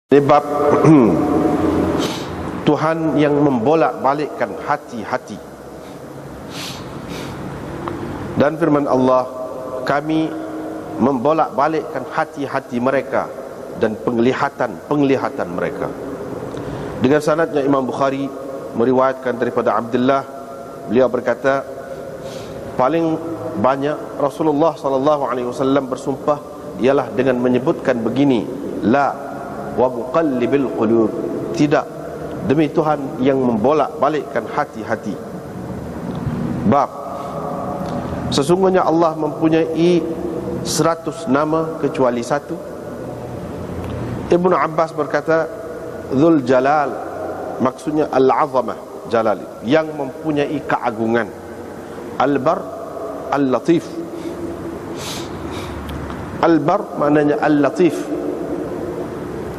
Ini bab Tuhan yang membolak-balikkan hati-hati. Dan firman Allah, kami membolak-balikkan hati-hati mereka dan penglihatan mereka. Dengan sanadnya Imam Bukhari meriwayatkan daripada Abdullah, beliau berkata, paling banyak Rasulullah SAW bersumpah ialah dengan menyebutkan begini, la wa muqallibil qulub, tidak, demi Tuhan yang membolak-balikkan hati-hati. Bab, sesungguhnya Allah mempunyai 100 nama kecuali satu. Ibnu Abbas berkata, Dzul Jalal, maksudnya Al-Azamah, Jalal, yang mempunyai keagungan. Al-Bar, Al-Latif. Al-Bar maknanya Al-Latif,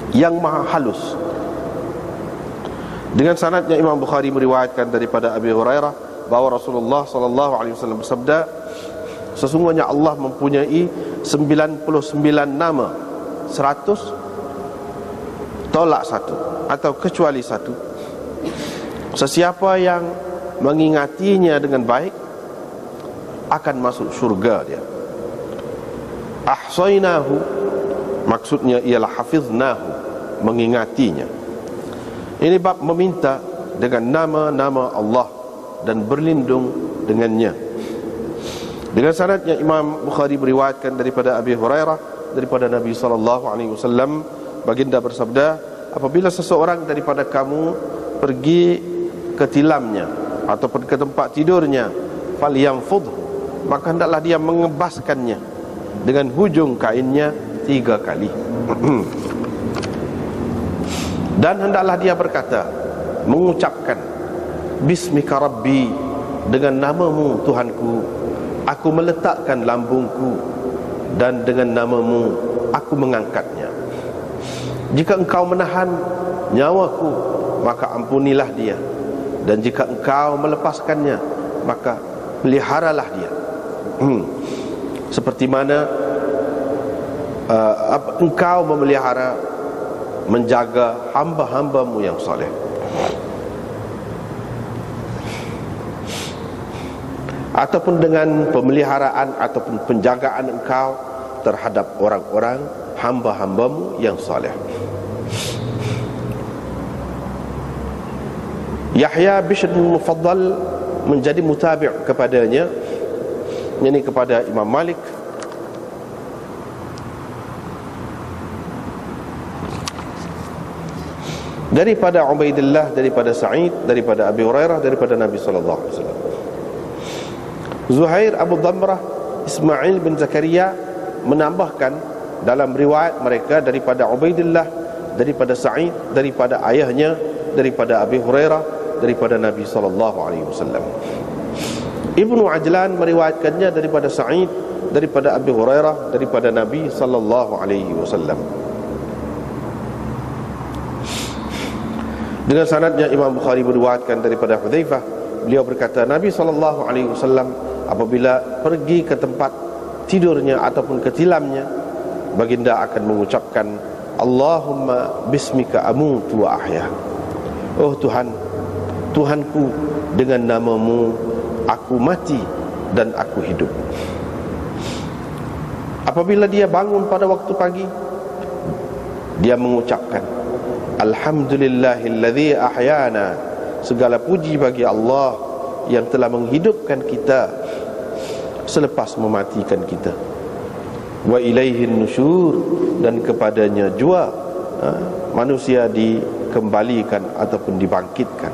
yang maha halus. Dengan sanadnya Imam Bukhari meriwayatkan daripada Abi Hurairah bahawa Rasulullah SAW bersabda, sesungguhnya Allah mempunyai 99 nama, 100 tolak satu atau kecuali satu. Sesiapa yang mengingatinya dengan baik akan masuk syurga dia. Ahsainahu, maksudnya ialah hafiznahu, mengingatinya. Ini bab meminta dengan nama-nama Allah dan berlindung dengannya. Dengan sanadnya Imam Bukhari meriwayatkan daripada Abi Hurairah daripada Nabi SAW, baginda bersabda, apabila seseorang daripada kamu pergi ke tilamnya ataupun ke tempat tidurnya, falyamfudhu, maka hendaklah dia mengebaskannya dengan hujung kainnya 3 kali. Dan hendaklah dia berkata, mengucapkan, Bismika Rabbi, dengan namamu Tuhanku aku meletakkan lambungku, dan dengan namamu aku mengangkatnya. Jika engkau menahan nyawaku, maka ampunilah dia, dan jika engkau melepaskannya, maka peliharalah dia. Seperti mana engkau memelihara, menjaga hamba-hambamu yang soleh. Ataupun dengan pemeliharaan ataupun penjagaan engkau terhadap orang-orang hamba-hambamu yang soleh. Yahya Bishr bin Mufaddal menjadi mutabi' kepadanya, yakni kepada Imam Malik, daripada Ubaidillah, daripada Sa'id, daripada Abi Hurairah, daripada Nabi SAW. Zuhair Abu Dhamrah Ismail bin Zakaria menambahkan dalam riwayat mereka daripada Ubaidillah, daripada Sa'id, daripada ayahnya, daripada Abi Hurairah, daripada Nabi SAW. Ibnu Ajlan meriwayatkannya daripada Sa'id, daripada Abi Hurairah, daripada Nabi SAW. Dengan sanadnya Imam Bukhari meriwayatkan daripada Hudzaifah, beliau berkata, Nabi SAW apabila pergi ke tempat tidurnya ataupun ke tilamnya, baginda akan mengucapkan, Allahumma bismika amutu wa ahya. Oh Tuhan, Tuhanku, dengan namamu aku mati dan aku hidup. Apabila dia bangun pada waktu pagi, dia mengucapkan, Alhamdulillahilladzi ahyana, segala puji bagi Allah yang telah menghidupkan kita selepas mematikan kita. Wa ilaihin nusyur, dan kepadanya jua manusia dikembalikan ataupun dibangkitkan.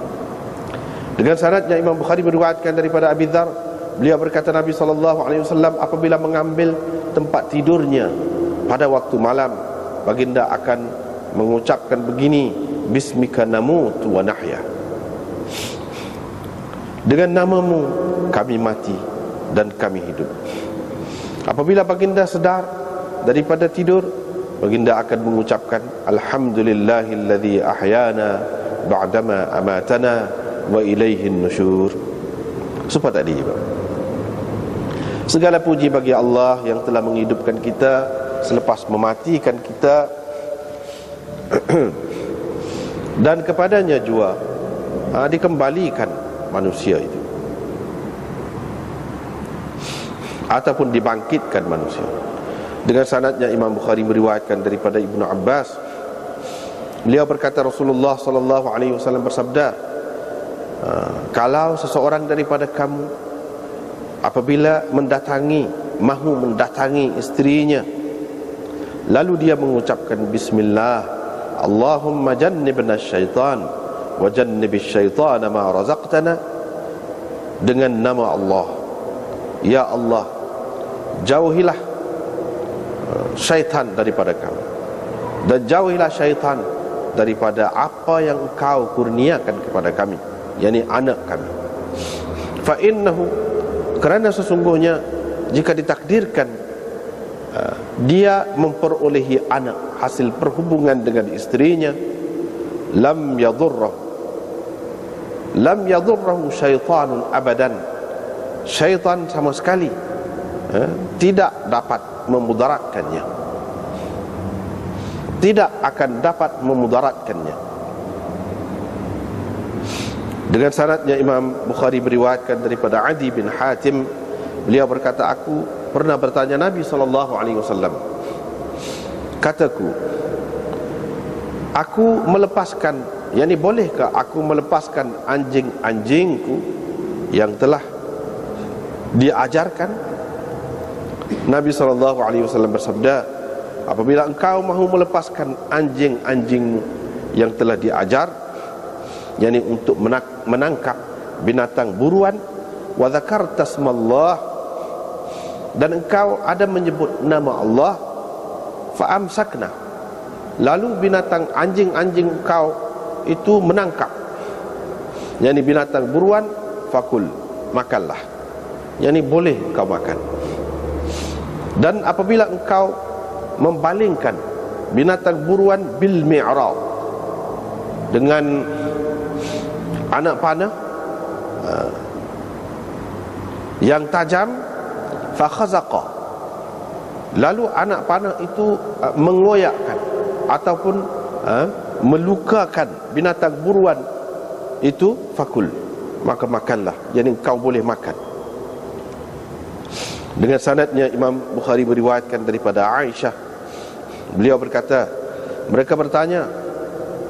Dengan sanadnya Imam Bukhari meriwayatkan daripada Abi Dzar, beliau berkata, Nabi SAW apabila mengambil tempat tidurnya pada waktu malam, baginda akan mengucapkan begini, Bismika namutu wa nahya, dengan namamu kami mati dan kami hidup. Apabila baginda sedar daripada tidur, baginda akan mengucapkan, Alhamdulillahilladzi ahyana ba'dama amatana wa ilaihin nusyur. Supaya tadi, segala puji bagi Allah yang telah menghidupkan kita selepas mematikan kita, Dan kepadanya juga dikembalikan manusia itu, ataupun dibangkitkan manusia. Dengan sanadnya Imam Bukhari meriwayatkan daripada Ibnu Abbas, beliau berkata Rasulullah sallallahu alaihi wasallam bersabda, kalau seseorang daripada kamu apabila mahu mendatangi istrinya, lalu dia mengucapkan bismillah, Allahumma jannibna syaitan wa jannibis syaitana ma razaqtana, dengan nama Allah, ya Allah, jauhilah syaitan daripada kami, dan jauhilah syaitan daripada apa yang engkau kurniakan kepada kami, yakni anak kami. Fa innahu, kerana sesungguhnya jika ditakdirkan dia memperolehi anak hasil perhubungan dengan istrinya, lam yadurrahu syaitanun abadan, syaitan sama sekali tidak dapat memudaratkannya, tidak akan dapat memudaratkannya. Dengan sanadnya Imam Bukhari meriwayatkan daripada Adi bin Hatim, beliau berkata, aku pernah bertanya Nabi SAW, kataku, aku melepaskan, yakni bolehkah aku melepaskan anjing-anjingku yang telah diajarkan? Nabi SAW bersabda, apabila engkau mahu melepaskan anjing-anjingmu yang telah diajar, yakni untuk menangkap binatang buruan, wa dzakarta smallah, dan engkau ada menyebut nama Allah, fa amsakna, lalu binatang anjing-anjing engkau itu menangkap, yakni binatang buruan, fakul, makanlah, yakni boleh engkau makan. Dan apabila engkau membalingkan binatang buruan bil mi'rad, dengan anak panah yang tajam, fa khazaqa, lalu anak panah itu mengoyakkan ataupun melukakan binatang buruan itu, fakul, maka makanlah, jadi engkau boleh makan. Dengan sanadnya Imam Bukhari meriwayatkan daripada Aisyah, beliau berkata, mereka bertanya,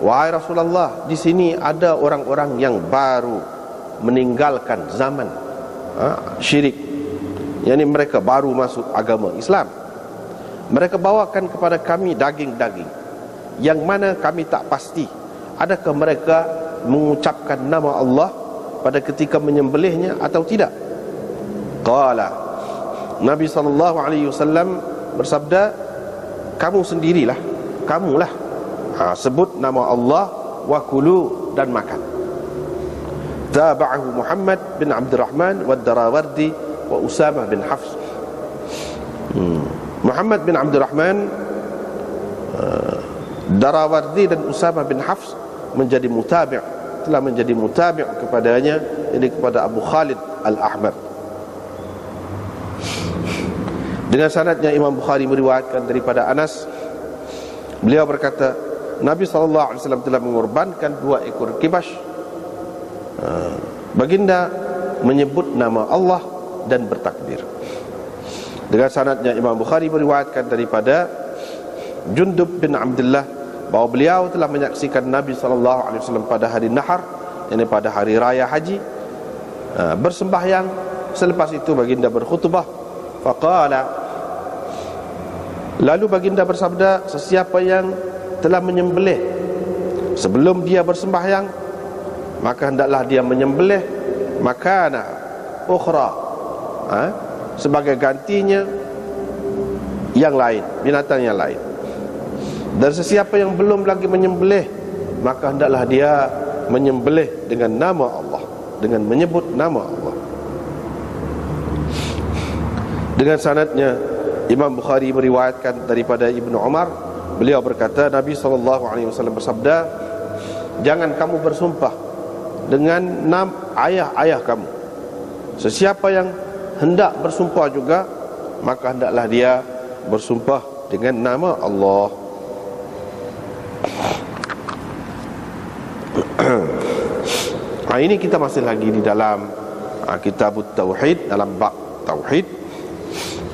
wahai Rasulullah, di sini ada orang-orang yang baru meninggalkan zaman syirik, yakni mereka baru masuk agama Islam. Mereka bawakan kepada kami daging-daging yang mana kami tak pasti adakah mereka mengucapkan nama Allah pada ketika menyembelihnya atau tidak. Qala, Nabi SAW bersabda, kamu sendirilah, kamulah sebut nama Allah, wa kulu, dan makan. Tabahu Muhammad bin Abdurrahman wa Darawardi wa Usamah bin Hafs. Muhammad bin Abdurrahman, Darawardi dan Usamah bin Hafs telah menjadi mutabi' kepadanya, ini kepada Abu Khalid Al-Ahmar. Dengan sanadnya Imam Bukhari meriwayatkan daripada Anas, beliau berkata, Nabi SAW telah mengorbankan 2 ekor kibas. Baginda menyebut nama Allah dan bertakbir. Dengan sanadnya Imam Bukhari meriwayatkan daripada Jundub bin Abdullah, bahawa beliau telah menyaksikan Nabi SAW pada hari Nahar, yakni pada hari raya haji, bersembahyang. Selepas itu baginda berkhutbah, faqala, lalu baginda bersabda, sesiapa yang telah menyembelih sebelum dia bersembahyang, maka hendaklah dia menyembelih makana ukhra, sebagai gantinya yang lain, binatang yang lain. Dan sesiapa yang belum lagi menyembelih, maka hendaklah dia menyembelih dengan nama Allah, dengan menyebut nama Allah. Dengan sanadnya Imam Bukhari meriwayatkan daripada Ibnu Umar, beliau berkata, Nabi SAW bersabda, jangan kamu bersumpah dengan ayah-ayah kamu. Sesiapa yang hendak bersumpah juga, maka hendaklah dia bersumpah dengan nama Allah. Ini kita masih lagi di dalam kitab Tauhid, dalam bab Tauhid,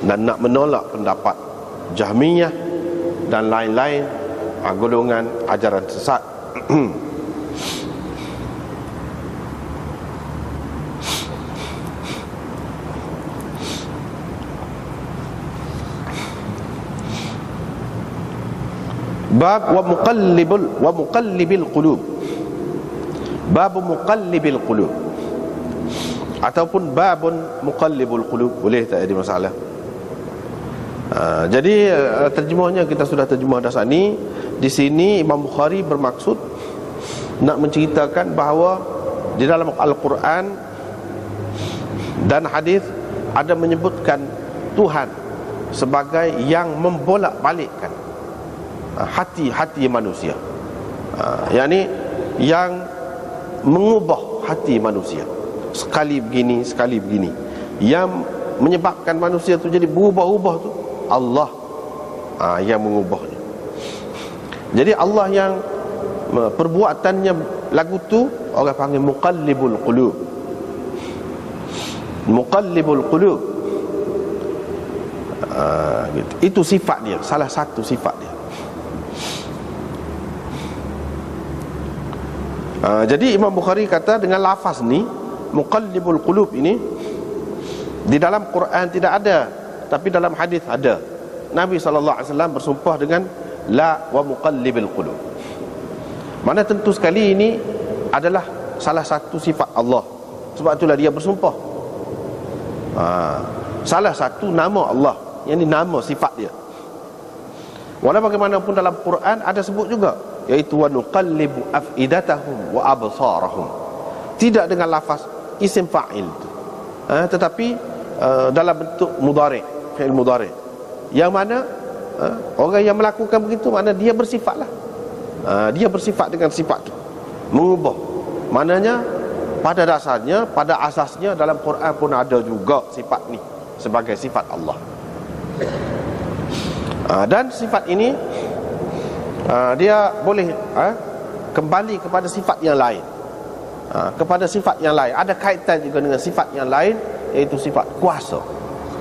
dan nak menolak pendapat Jahmiyah dan lain-lain golongan ajaran sesat. Bab wa muqallibil qulub. Bab muqallibil qulub ataupun babun muqallibul qulub, boleh tak ada masalah. Jadi terjemahnya kita sudah terjemah dah ni. Di sini Imam Bukhari bermaksud nak menceritakan bahawa di dalam Al-Quran dan hadis ada menyebutkan Tuhan sebagai yang membolak-balikkan hati-hati manusia, yakni yang mengubah hati manusia, sekali begini sekali begini. Yang menyebabkan manusia tu jadi berubah-ubah tu Allah yang mengubahnya. Jadi Allah yang perbuatannya lagu tu orang panggil muqallibul qulub. Muqallibul qulub, gitu. Itu sifat dia, salah satu sifat dia. Jadi Imam Bukhari kata dengan lafaz ni, muqallibul qulub ini di dalam Quran tidak ada, tapi dalam hadis ada. Nabi SAW bersumpah dengan la wa muqallibil qulub. Mana tentu sekali ini adalah salah satu sifat Allah. Sebab itulah dia bersumpah. Salah satu nama Allah, yang ini nama sifat dia. Walau bagaimanapun dalam Quran ada sebut juga, iaitu wa nuqallibu afidatahum wa absarahum. Tidak dengan lafaz isim fa'il tu, tetapi dalam bentuk mudhari', fi'il mudhari', yang mana orang yang melakukan begitu makna dia bersifatlah, dia bersifat dengan sifat tu, mengubah. Maknanya pada dasarnya, pada asasnya dalam Quran pun ada juga sifat ni sebagai sifat Allah. Dan sifat ini dia boleh kembali kepada sifat yang lain, kepada sifat yang lain. Ada kaitan juga dengan sifat yang lain, iaitu sifat kuasa,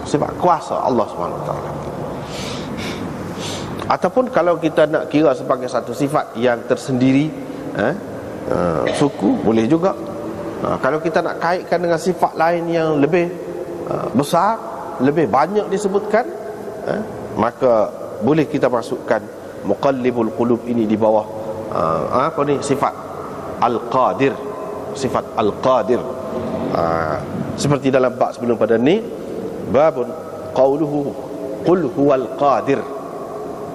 sifat kuasa Allah SWT. Ataupun kalau kita nak kira sebagai satu sifat yang tersendiri, suku, boleh juga. Kalau kita nak kaitkan dengan sifat lain yang lebih besar, lebih banyak disebutkan, maka boleh kita masukkan muqallibul qulub ini di bawah apa ni, sifat al-qadir, sifat al-qadir. Seperti dalam bab sebelum pada ni, babun qauluhu qul huwal qadir.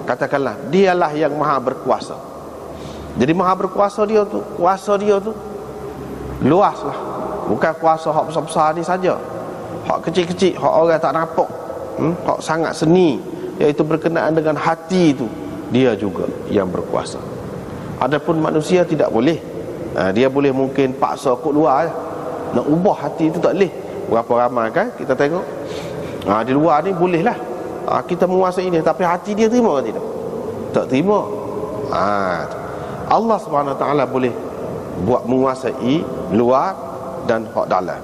Katakanlah dialah yang maha berkuasa. Jadi maha berkuasa dia tu, kuasa dia tu luaslah. Bukan kuasa hak besar-besar ni saja, hak kecil-kecil, hak orang tak nampak, hak sangat seni, iaitu berkenaan dengan hati itu, dia juga yang berkuasa. Adapun manusia tidak boleh. Dia boleh mungkin paksa kot luar je. Nak ubah hati itu tak boleh. Berapa ramai kan kita tengok, di luar ni bolehlah kita menguasai ini, tapi hati dia terima ke tidak? Tak terima. Allah SWT boleh buat menguasai luar dan hak dalam.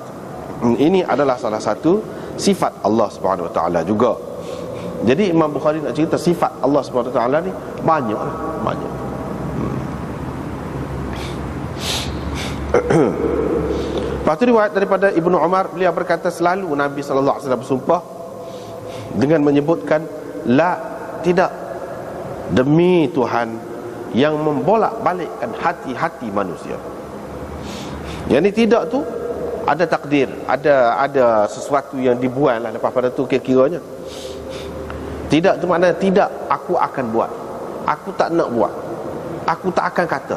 Ini adalah salah satu sifat Allah SWT juga. Jadi Imam Bukhari nak cerita sifat Allah SWT ni banyak. Lepas tu riwayat daripada Ibnu Umar, beliau berkata selalu Nabi SAW bersumpah dengan menyebutkan la, tidak, demi Tuhan yang membolak-balikkan hati-hati manusia. Yang ni tidak tu ada takdir, ada sesuatu yang dibuat lah lepas pada tu kira-kiranya. Tidak tu maknanya tidak, aku akan buat, aku tak nak buat, aku tak akan kata,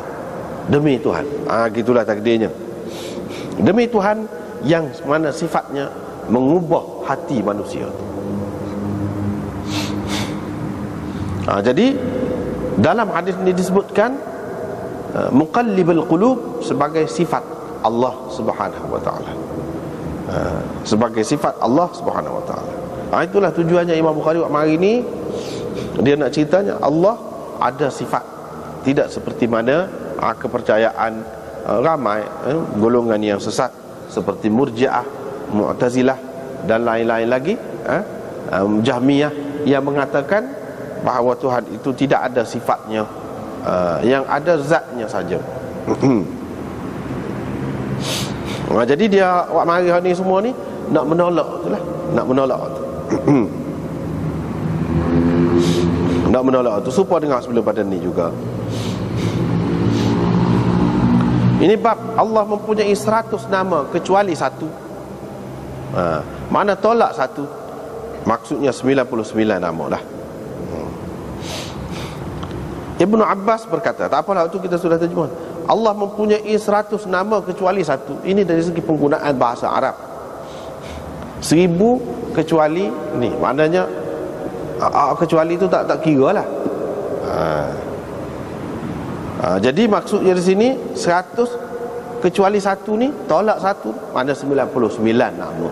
demi Tuhan. Gitulah takdirnya. Demi Tuhan yang mana sifatnya mengubah hati manusia. Jadi dalam hadis ini disebutkan muqallibul qulub sebagai sifat Allah Subhanahu wa taala. Sebagai sifat Allah Subhanahu wa taala. Itulah tujuannya Imam Bukhari waktu hari ini, dia nak ceritanya Allah ada sifat, tidak seperti mana kepercayaan ramai golongan yang sesat seperti Murji'ah, Mu'tazilah dan lain-lain lagi, Jahmiyah, yang mengatakan bahawa Tuhan itu tidak ada sifatnya, yang ada zatnya saja. Jadi dia awak mari ni semua ni nak menolak itulah, nak menolak tu. Nak menolak tu serupa dengan sebelum pada ni juga. Ini bab Allah mempunyai 100 nama kecuali satu. Mana tolak satu, maksudnya 99 nama dah. Ibnu Abbas berkata, tak apalah itu kita sudah terjemah, Allah mempunyai 100 nama kecuali satu. Ini dari segi penggunaan bahasa Arab. 1000 kecuali ni, maknanya kecuali itu tak kira lah. Jadi maksudnya di sini 100 kecuali satu ni, tolak satu, mana 99 nama.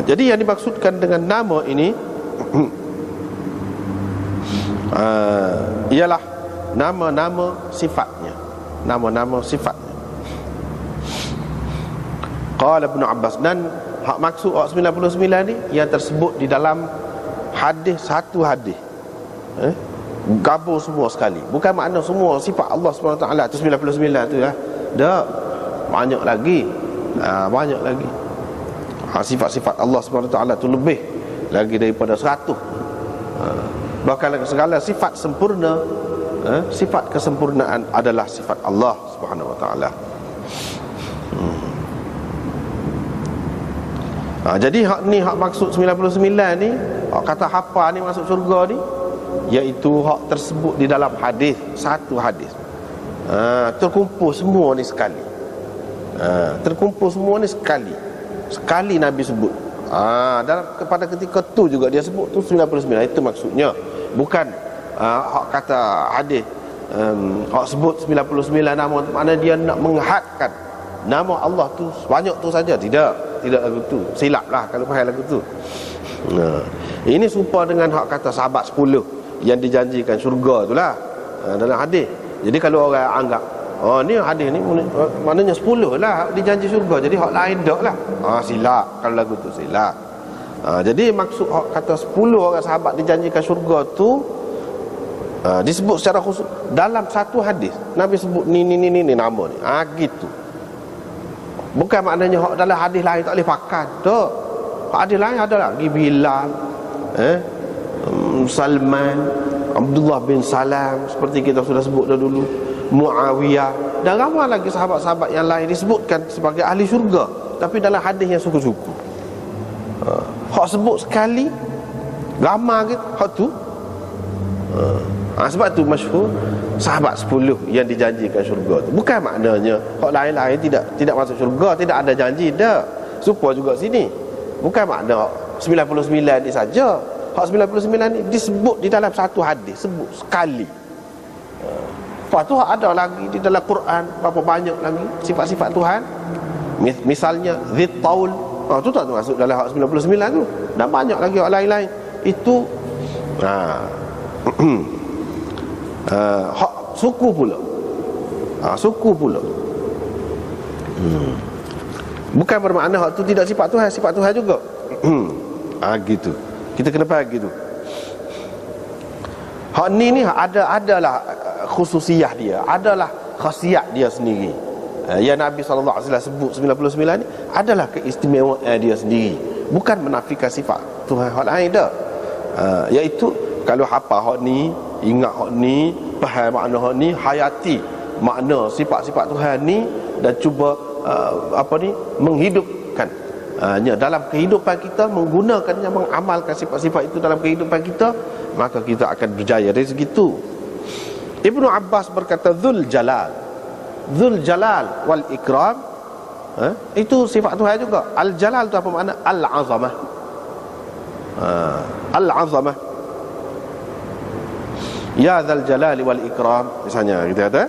Jadi yang dimaksudkan dengan nama ini ialah nama-nama sifatnya, nama-nama sifatnya. Qala Ibnu Abbas, dan hak maksud 99 ni yang tersebut di dalam hadis, satu hadis, gabung semua sekali. Bukan makna semua sifat Allah SWT itu 99 tu lah. Dah banyak lagi, banyak lagi. Sifat-sifat Allah SWT itu lebih lagi daripada 100. Bahkan segala sifat sempurna, sifat kesempurnaan adalah sifat Allah Subhanahu Wa Taala. Jadi hak ni, hak maksud 99 ni, hak kata hafal ni masuk syurga ni, iaitu hak tersebut di dalam hadis, satu hadis. Terkumpul semua ni sekali. Terkumpul semua ni sekali. Sekali Nabi sebut. Dalam pada ketika tu juga dia sebut tu 99. Itu maksudnya. Bukan hak kata hadis hak sebut 99 nama, mana dia nak menghadkan nama Allah tu banyak tu saja. Tidak lagu tu. Silap lah kalau faham lagu tu. Ini serupa dengan hak kata sahabat 10 yang dijanjikan syurga tu lah, dalam hadis. Jadi kalau orang anggap ni hadis ni maknanya 10 lah dijanji syurga, jadi hak lain dak lah, silap. Kalau lagu tu silap. Jadi maksud hak kata 10 orang sahabat dijanjikan syurga tu disebut secara khusus dalam satu hadis. Nabi sebut ni nama ni, gitu. Bukan maknanya hak dalam hadis lain tak boleh pakai. Tak. Hak hadis lain ada lagi Bilal, Salman, Abdullah bin Salam, seperti kita sudah sebut dah dulu, Muawiyah, dan ramai lagi sahabat-sahabat yang lain disebutkan sebagai ahli syurga, tapi dalam hadis yang suku-suku. Hak sebut sekali ramai gitu hak tu. Sebab tu masyhur sahabat 10 yang dijanjikan syurga tu. Bukan maknanya hak lain-lain tidak masuk syurga, tidak ada janji dah. Supaya juga sini. Bukan makna 99 ni saja. Hak 99 ni disebut di dalam satu hadis, sebut sekali. Lepas tu ada lagi di dalam Quran berapa banyak lagi sifat-sifat Tuhan. Misalnya Dzit Taul, tu tak masuk dalam hak 99 tu. Dan banyak lagi hak lain-lain. Itu hak suku pula. Suku pula. Bukan bermakna hak tu tidak sifat Tuhan, sifat Tuhan juga. Gitu. Kita kena faham gitu. Hak ni adalah khususiyah dia, adalah khasiat dia sendiri. Yang Nabi SAW sebut 99 ni adalah keistimewaan dia sendiri. Bukan menafikan sifat Tuhan hak lain dah. Iaitu kalau hafal hak ni, ingat hak ni, faham makna hak ni, hayati makna sifat-sifat Tuhan ni, dan cuba menghidupkan dalam kehidupan kita, menggunakannya, mengamalkan sifat-sifat itu dalam kehidupan kita, maka kita akan berjaya dari segitu. Ibnu Abbas berkata Dzul Jalal wal Ikram, itu sifat Tuhan juga. Al Jalal itu apa makna? Al Azamah. Al Azamah, ya Dzal Jalali wal Ikram, misalnya kita kata.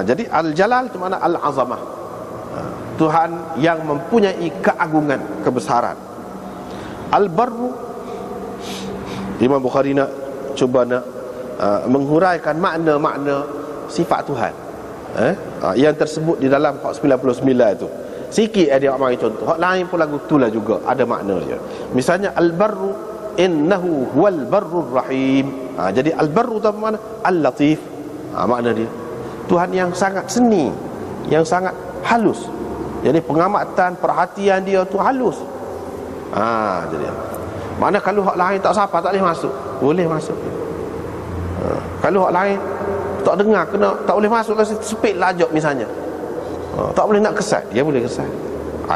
Jadi Al Jalal itu makna Al Azamah, Tuhan yang mempunyai keagungan, kebesaran. Al Barru, Imam Bukhari nak cuba nak menghuraikan makna-makna sifat Tuhan. Yang tersebut di dalam hak 99 itu. Sikit dia mari contoh. Hak lain pun lagu tu lah juga ada makna dia. Misalnya al-barru innahu huwal barrur rahim. Jadi al-barru tu apa makna? Al-latif. Makna dia Tuhan yang sangat seni, yang sangat halus. Jadi pengamatan, perhatian dia tu halus. Jadi mana kalau hak lain tak siapa tak boleh masuk. Boleh masuk. Kalau hak lain tak dengar, kena tak boleh masuk ke sepit lajak misalnya. Tak boleh nak kesat, dia boleh kesat.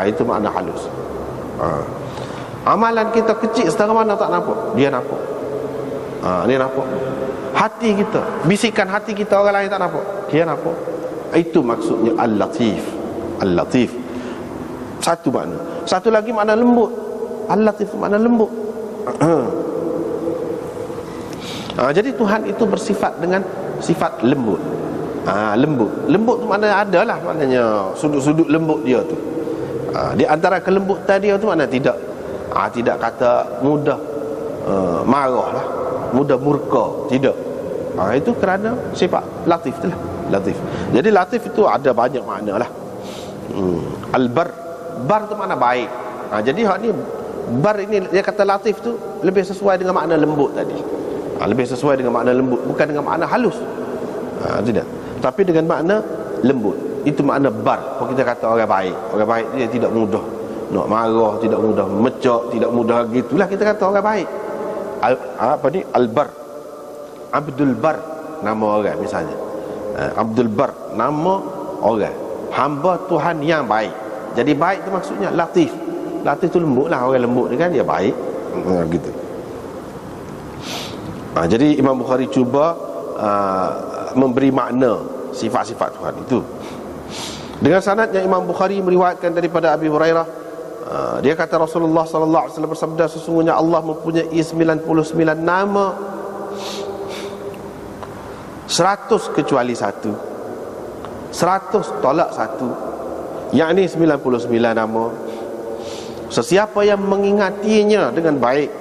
Itu makna halus. Amalan kita kecil setara mana tak nampak, dia nampak. Dia nampak. Hati kita, bisikan hati kita orang lain tak nampak, dia nampak. Itu maksudnya al-latif. Al-latif. Satu makna. Satu lagi makna lembut. Al-latif makna lembut. Jadi Tuhan itu bersifat dengan sifat lembut. Lembut tu maknanya adalah, maknanya sudut-sudut lembut dia tu. Di antara kelembutan dia tu makna tidak kata mudah marah lah, mudah murka, tidak. Itu kerana sifat latif tu lah. Latif. Jadi latif itu ada banyak makna lah. Al-bar, bar tu makna baik. Jadi hak ni bar ini dia kata latif tu lebih sesuai dengan makna lembut tadi. Lebih sesuai dengan makna lembut, bukan dengan makna halus. Tidak. Tapi dengan makna lembut. Itu makna bar. Kalau kita kata orang baik, orang baik dia tidak mudah nak marah, tidak mudah mecak, tidak mudah gitulah kita kata orang baik. Al-bar. Abdul Bar nama orang misalnya. Abdul Bar nama orang, hamba Tuhan yang baik. Jadi baik tu maksudnya latif. Latif tu lembut lah, orang lembut ni kan dia baik. Gitu. Jadi Imam Bukhari cuba memberi makna sifat-sifat Tuhan itu. Dengan sanad yang Imam Bukhari meriwayatkan daripada Abi Hurairah, dia kata Rasulullah sallallahu alaihi wasallam bersabda, sesungguhnya Allah mempunyai 99 nama, 100 kecuali satu, 100 tolak satu, yakni 99 nama. Sesiapa yang mengingatinya dengan baik,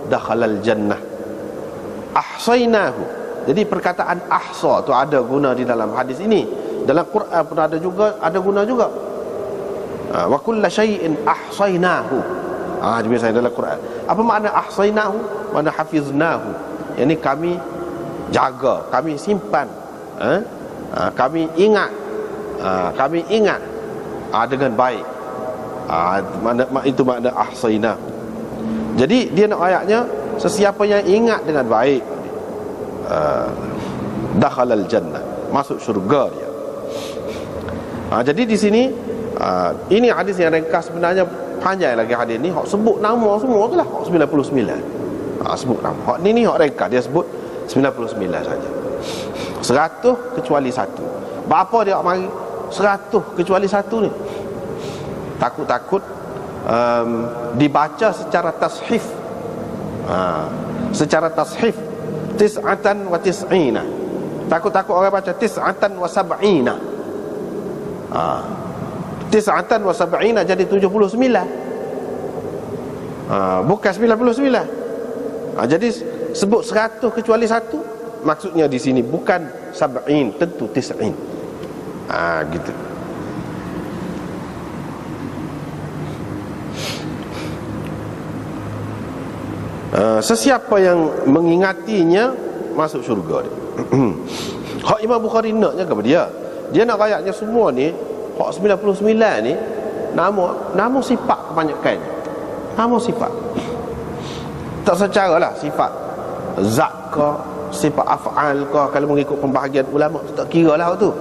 dakhalal jannah. Ahsainahu. Jadi perkataan ahsa tu ada guna di dalam hadis ini. Dalam Quran pun ada juga, ada guna juga. Wa kullu syai'in ahsainahu. Biasanya dalam Quran. Apa makna ahsainahu? Makna hafiznahu. Yani kami jaga, kami simpan, kami ingat, dengan baik. Itu makna ahsainahu. Jadi dia nak ayatnya, sesiapa yang ingat dengan baik, dakhalal jannah, masuk syurga dia. Jadi di sini ini hadis yang ringkas, sebenarnya panjang lagi hadis ni. Hak sebut nama semua tu lah, hak 99. Sebut nama. Hak ni hak ringkas, dia sebut 99 saja. 100 kecuali satu. Berapa dia mari 100 kecuali satu ni? Takut-takut dibaca secara tashif. Secara tashif tis'atan wa tis'ina. Takut-takut orang baca tis'atan wa sab'ina. Tis'atan wa sab'ina jadi 79. Bukan 99. Jadi sebut 100 kecuali satu, maksudnya di sini bukan sab'in, tentu tis'in. Gitu. Sesiapa yang mengingatinya masuk syurga dia. Hak Imam Bukhari naknya kepada dia, dia nak ayatnya semua ni, hak 99 ni nama sifat kebanyakannya. Nama sifat. Tak secara lah sifat zat ke, sifat af'al ke, kalau mengikut pembahagian ulama tu tak kira lah tu.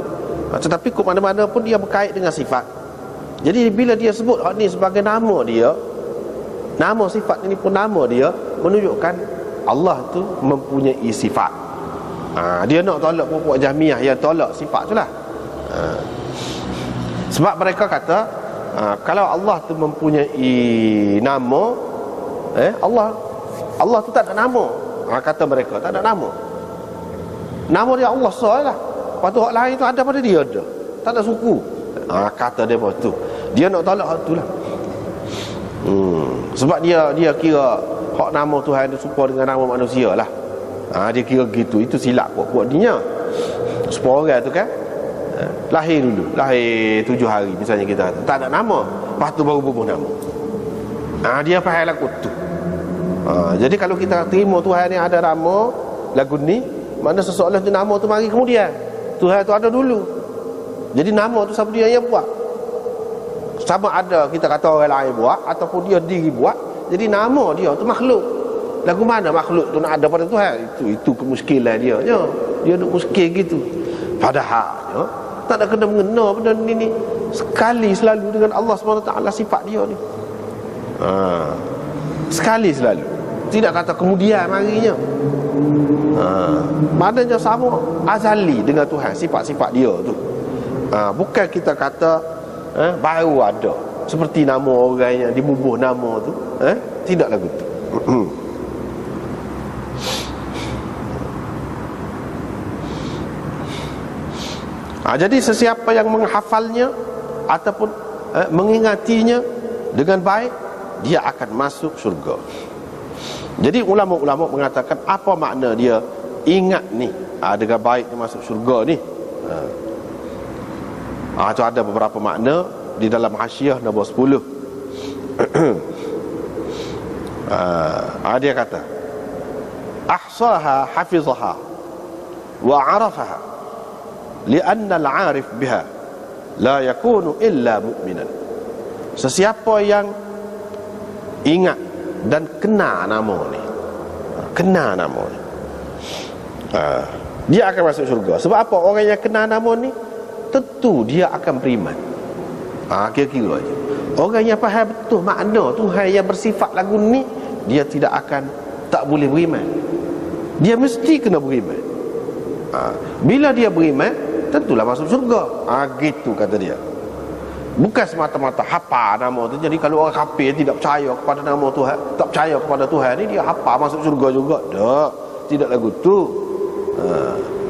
Tetapi ke mana-mana pun dia berkait dengan sifat. Jadi bila dia sebut hak ni sebagai nama dia, nama sifat ini pun nama dia, menunjukkan Allah tu mempunyai sifat. Dia nak tolak puak Jahmiyah yang tolak sifat tu lah. Sebab mereka kata kalau Allah tu mempunyai nama, Allah tu tak ada nama. Kata mereka tak ada nama. Nama dia Allah sahaja lah. Lepas tu hak lain tu ada pada dia ada. Tak ada suku. Kata dia tu. Dia nak tolak hak tu lah. Sebab dia kira hak nama Tuhan itu serupa dengan nama manusia lah. Dia kira gitu. Itu silap buat dia. Supaya orang tu kan Lahir dulu, lahir 7 hari misalnya kita kata, tak ada nama, lepas tu baru bubuh nama. Dia faham lagu tu. Jadi kalau kita terima Tuhan ni ada nama lagu ni, mana seseorang tu nama tu mari kemudian. Tuhan tu ada dulu. Jadi nama tu siapa dia yang buat. Sama ada kita kata orang lain buat ataupun dia diri buat. Jadi nama dia tu makhluk. Lagu mana makhluk tu nak ada pada Tuhan? Itu kemuskilan dia. Dia duk muskil gitu. Padahal tak ada kena mengena benda ni sekali selalu dengan Allah SWT sifat dia ni. Sekali selalu. Tidak kata kemudian marinya. Maknanya sama azali dengan Tuhan, sifat-sifat dia tu. Bukan kita kata baru ada seperti nama orang yang dibubuh nama tu. Tidak lagu tu. Jadi sesiapa yang menghafalnya ataupun mengingatinya dengan baik, dia akan masuk syurga. Jadi ulama-ulama mengatakan apa makna dia ingat ni dengan baik dia masuk syurga ni. Itu ada beberapa makna di dalam Hasyiah nombor 10. Dia kata ahsaha hafizaha wa arafaha lianna al-arif biha la yakunu illa mu'minan. Sesiapa yang ingat dan kena nama ni, dia akan masuk syurga. Sebab apa? Orang yang kena nama ni tentu dia akan beriman. Kira-kira aja. Orang yang faham betul makna Tuhan yang bersifat lagu ni, dia tak boleh beriman. Dia mesti kena beriman. Bila dia beriman, tentulah masuk syurga. Gitu kata dia. Bukan semata-mata hafal nama tu. Jadi kalau orang kafir tidak percaya kepada nama Tuhan, tak percaya kepada Tuhan ni, dia hafal masuk syurga juga. Tak, tidak lagu tu.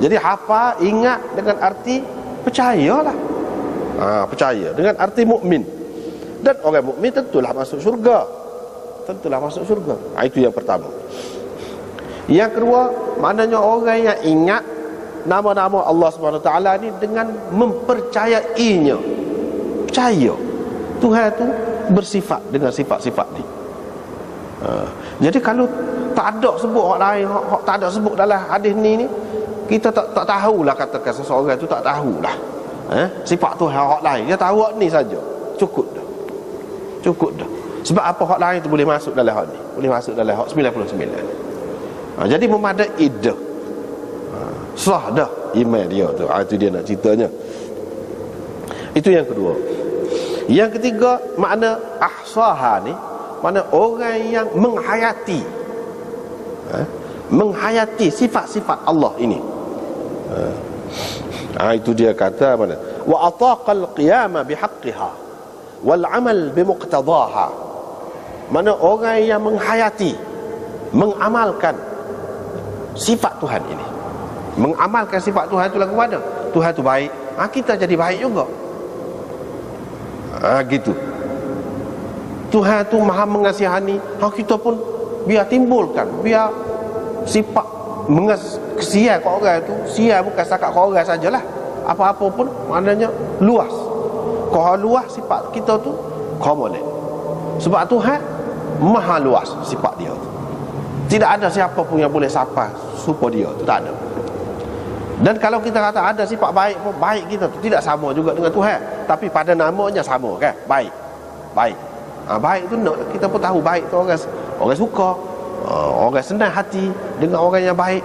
Jadi hafal, ingat dengan arti percayalah. Percaya dengan arti mukmin. Dan orang mukmin tentulah masuk syurga. Itu yang pertama. Yang kedua, maknanya orang yang ingat nama-nama Allah SWT ni dengan mempercayainya. Percaya Tuhan tu bersifat dengan sifat-sifat ni. Jadi kalau tak ada sebut orang lain, tak ada sebut dalam hadis ni, kita tak tahulah, katakan seseorang tu tak tahulah sifat Tuhan orang lain. Dia tahu ni saja. Cukup dah. Sebab apa hak lain tu boleh masuk dalam hak ni, boleh masuk dalam hak 99. Jadi memadai dah. Sah dah iman dia tu. Itu dia nak ceritanya. Itu yang kedua. Yang ketiga, makna ahsaha ni, makna orang yang menghayati sifat-sifat Allah ini. Itu dia kata mana? Wa ataqal qiyama bihaqqiha wal amal bimuqtadaha. Mana orang yang menghayati, mengamalkan sifat Tuhan ini. Mengamalkan sifat Tuhan itu lagu mana? Tuhan itu baik, kita jadi baik juga. Gitu. Tuhan itu maha mengasihani, kita pun biar timbulkan, biar sifat kesian kat orang itu. Sian bukan setakat kat orang sajalah, apa-apa pun maknanya luas. Kau luas sifat kita tu, kau boleh. Sebab Tuhan maha luas sifat dia tu. Tidak ada siapa pun yang boleh sampai serupa dia tu, tak ada. Dan kalau kita kata ada sifat baik pun, baik kita tu tidak sama juga dengan Tuhan, tapi pada namanya sama kan, baik. Baik tu nak kita pun tahu baik tu orang suka, orang senang hati dengan orang yang baik.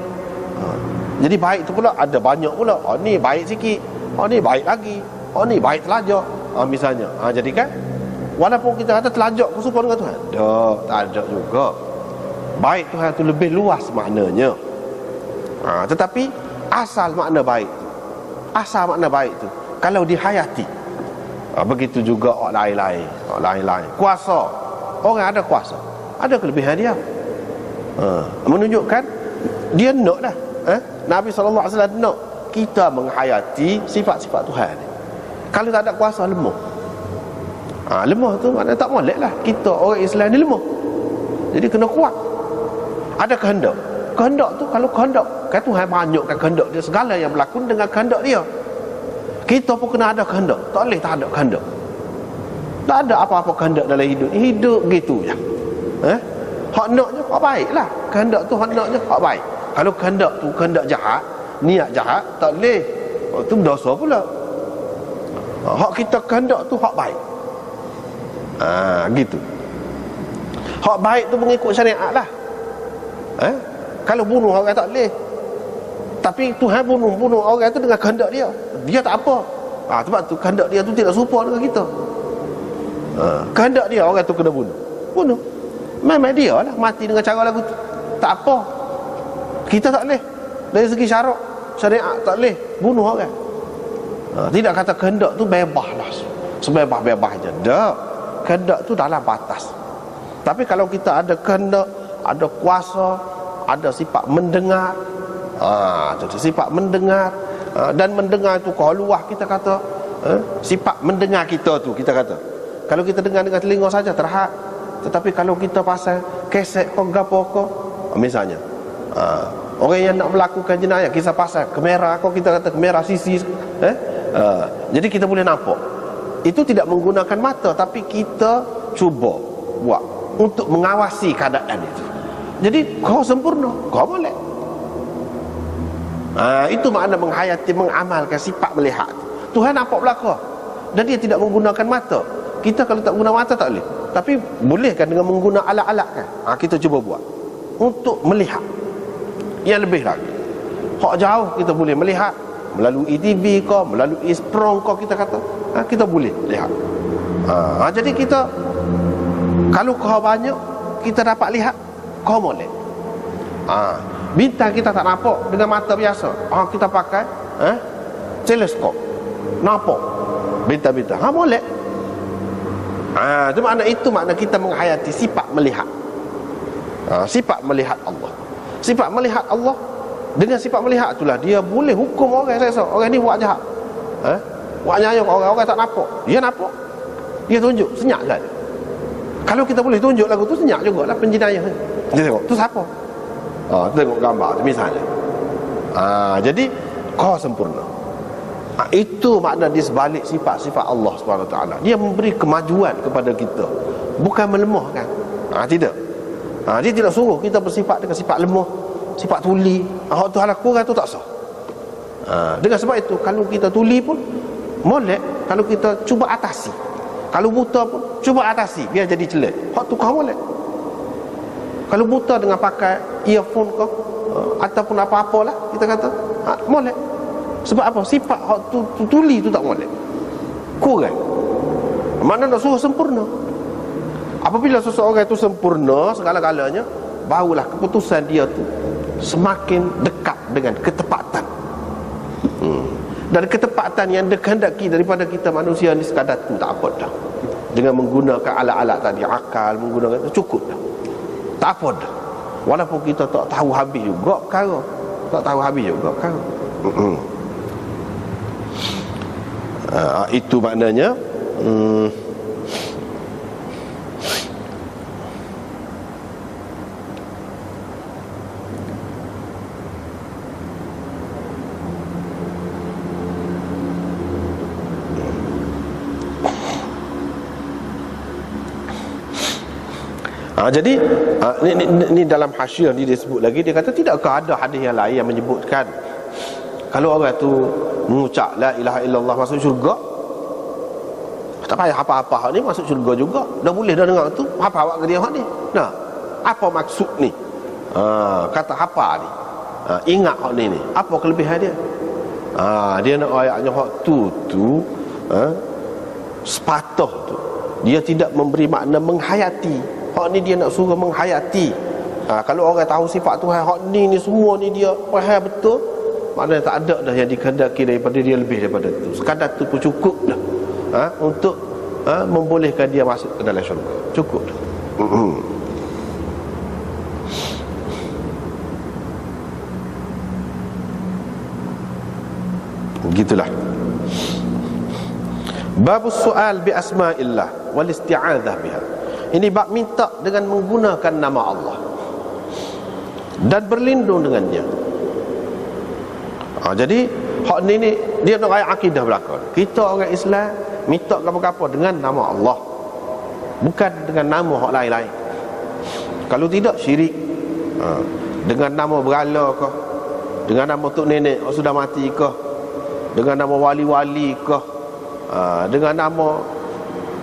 Jadi baik tu pula ada banyak pula. Ni baik sikit, ni baik lagi, ni baik telajak, misalnya. Jadi kan walaupun kita kata telajak pun serupa dengan Tuhan, tak ada juga. Baik Tuhan tu lebih luas maknanya. Tetapi asal makna baik tu kalau dihayati, begitu juga orang lain. Kuasa, orang ada kuasa, ada kelebihan dia, menunjukkan dia nak dah. Nabi SAW nak kita menghayati sifat-sifat Tuhan ni. Kalau tak ada kuasa, lemah. Lemah tu maknanya tak molek lah. Kita orang Islam ni lemah, jadi kena kuat. Ada kehendak tu, kalau kehendak kan Tuhan banyakkan kehendak dia, segala yang berlaku dengan kehendak dia. Kita pun kena ada kehendak. Tak boleh tak ada kehendak. Tak ada apa-apa kehendak dalam hidup. Hidup gitu je. Hak naknya hak baik lah. Kehendak tu hak naknya hak baik. Kalau kehendak tu kehendak jahat, niat jahat, tak boleh. Tu dosa pula. Hak kita kehendak tu hak baik. Gitu. Hak baik tu mengikut syariat lah. Kalau bunuh orang tak boleh. Tapi Tuhan bunuh orang tu dengan kehendak dia. Dia tak apa. Sebab tu kehendak dia tu tidak serupa dengan kita. Kehendak dia orang tu kena bunuh. Memang dia lah mati dengan cara lagu tu. Tak apa. Kita tak boleh. Dari segi syarak syariat tak boleh bunuh orang. Tidak kata kehendak tu bebas lah, sebebas-bebas je. Tak. Kehendak tu dalam batas. Tapi kalau kita ada kehendak, ada kuasa, ada sifat mendengar, sifat mendengar, dan mendengar tu kalau luah kita kata, sifat mendengar kita tu kita kata, kalau kita dengar dengan telinga saja terhad. Tetapi kalau kita pasal keset kau gapo kau, misalnya orang yang nak melakukan jenayah kisah pasal kamera kau, kita kata kamera sisi, jadi kita boleh nampak. Itu tidak menggunakan mata, tapi kita cuba buat untuk mengawasi keadaan itu. Jadi kau sempurna, kau boleh. Itu makna menghayati, mengamalkan sifat melihat. Tuhan nampak belakang dan dia tidak menggunakan mata. Kita kalau tak guna mata tak boleh. Tapi boleh kan dengan menggunakan alat-alat kan. Kita cuba buat untuk melihat yang lebih lagi. Hak jauh kita boleh melihat melalui TV ke, melalui sprong ke, kita kata kita boleh lihat. Jadi kita kalau kau banyak kita dapat lihat, kau boleh. Bintang kita tak nampak dengan mata biasa, kita pakai teleskop, nampak bintang-bintang, boleh. Itu makna kita menghayati sifat melihat. Sifat melihat Allah. Sifat melihat Allah, dengan sifat melihat itulah dia boleh hukum orang. Saya rasa orang ni buat jahat, buat nyayang orang tak nampak, dia nampak, dia tunjuk, senyap kan. Kalau kita boleh tunjuk lagu tu, senyap jugalah penjenayah. Dia tengok tu siapa, tengok gambar tu misalnya. Jadi kau sempurna. Itu makna di sebalik sifat-sifat Allah SWT. Dia memberi kemajuan kepada kita, bukan melemahkan. Tidak. Dia tidak suruh kita bersifat dengan sifat lemah, sifat tuli. Tu halah kurang tu tak sah. Dengan sebab itu kalau kita tuli pun molek, kalau kita cuba atasi. Kalau buta pun cuba atasi, biar jadi jelek. Hak tu kau molek. Kalau buta dengan pakai earphone kau, ataupun apa-apalah kita kata, molek. Sebab apa? Sifat hak tu tuli tu tak molek, kurang. Mana nak suruh sempurna. Apabila seseorang itu sempurna segala-galanya, barulah keputusan dia tu semakin dekat dengan ketepatan. Dan ketepatan yang dikehendaki daripada kita manusia ni sekadar tu tak apa dah. Dengan menggunakan alat-alat tadi, akal, menggunakan itu cukup dah. Tak apa dah. Walaupun kita tak tahu habis juga perkara, tak tahu habis juga perkara. Itu maknanya jadi ni dalam hasyiah ni disebut lagi, dia kata tidakkah ada hadis yang lain yang menyebutkan kalau orang tu mengucap la ilaha illallah masuk syurga, tak payah apa-apa hak ni masuk syurga juga. Dah boleh dah dengar tu, apa awak ke dia hak ni. Nah, apa maksud ni? Kata apa ni? Ingat hak ni apa kelebihan dia? Dia nak ayatnya hak tu sepatah tu dia tidak memberi makna menghayati. Hak ni dia nak suruh menghayati. Kalau orang tahu sifat Tuhan, hak ni semua ni dia faham betul, maknanya tak ada dah yang dikehendaki daripada dia lebih daripada itu. Sekadar tu pun cukup dah untuk membolehkan dia masuk ke dalam syurga. Cukup dah. Begitulah. Babus su'al bi asma'illah wal isti'adzah biha. Ini bab minta dengan menggunakan nama Allah dan berlindung dengannya. Jadi hak ni dia nak ayat akidah belaka. Kita orang Islam minta apa-apa dengan nama Allah, bukan dengan nama hak lain-lain. Kalau tidak syirik. Dengan nama berhala ke, dengan nama tok nenek yang sudah mati ke, dengan nama wali-wali ke, dengan nama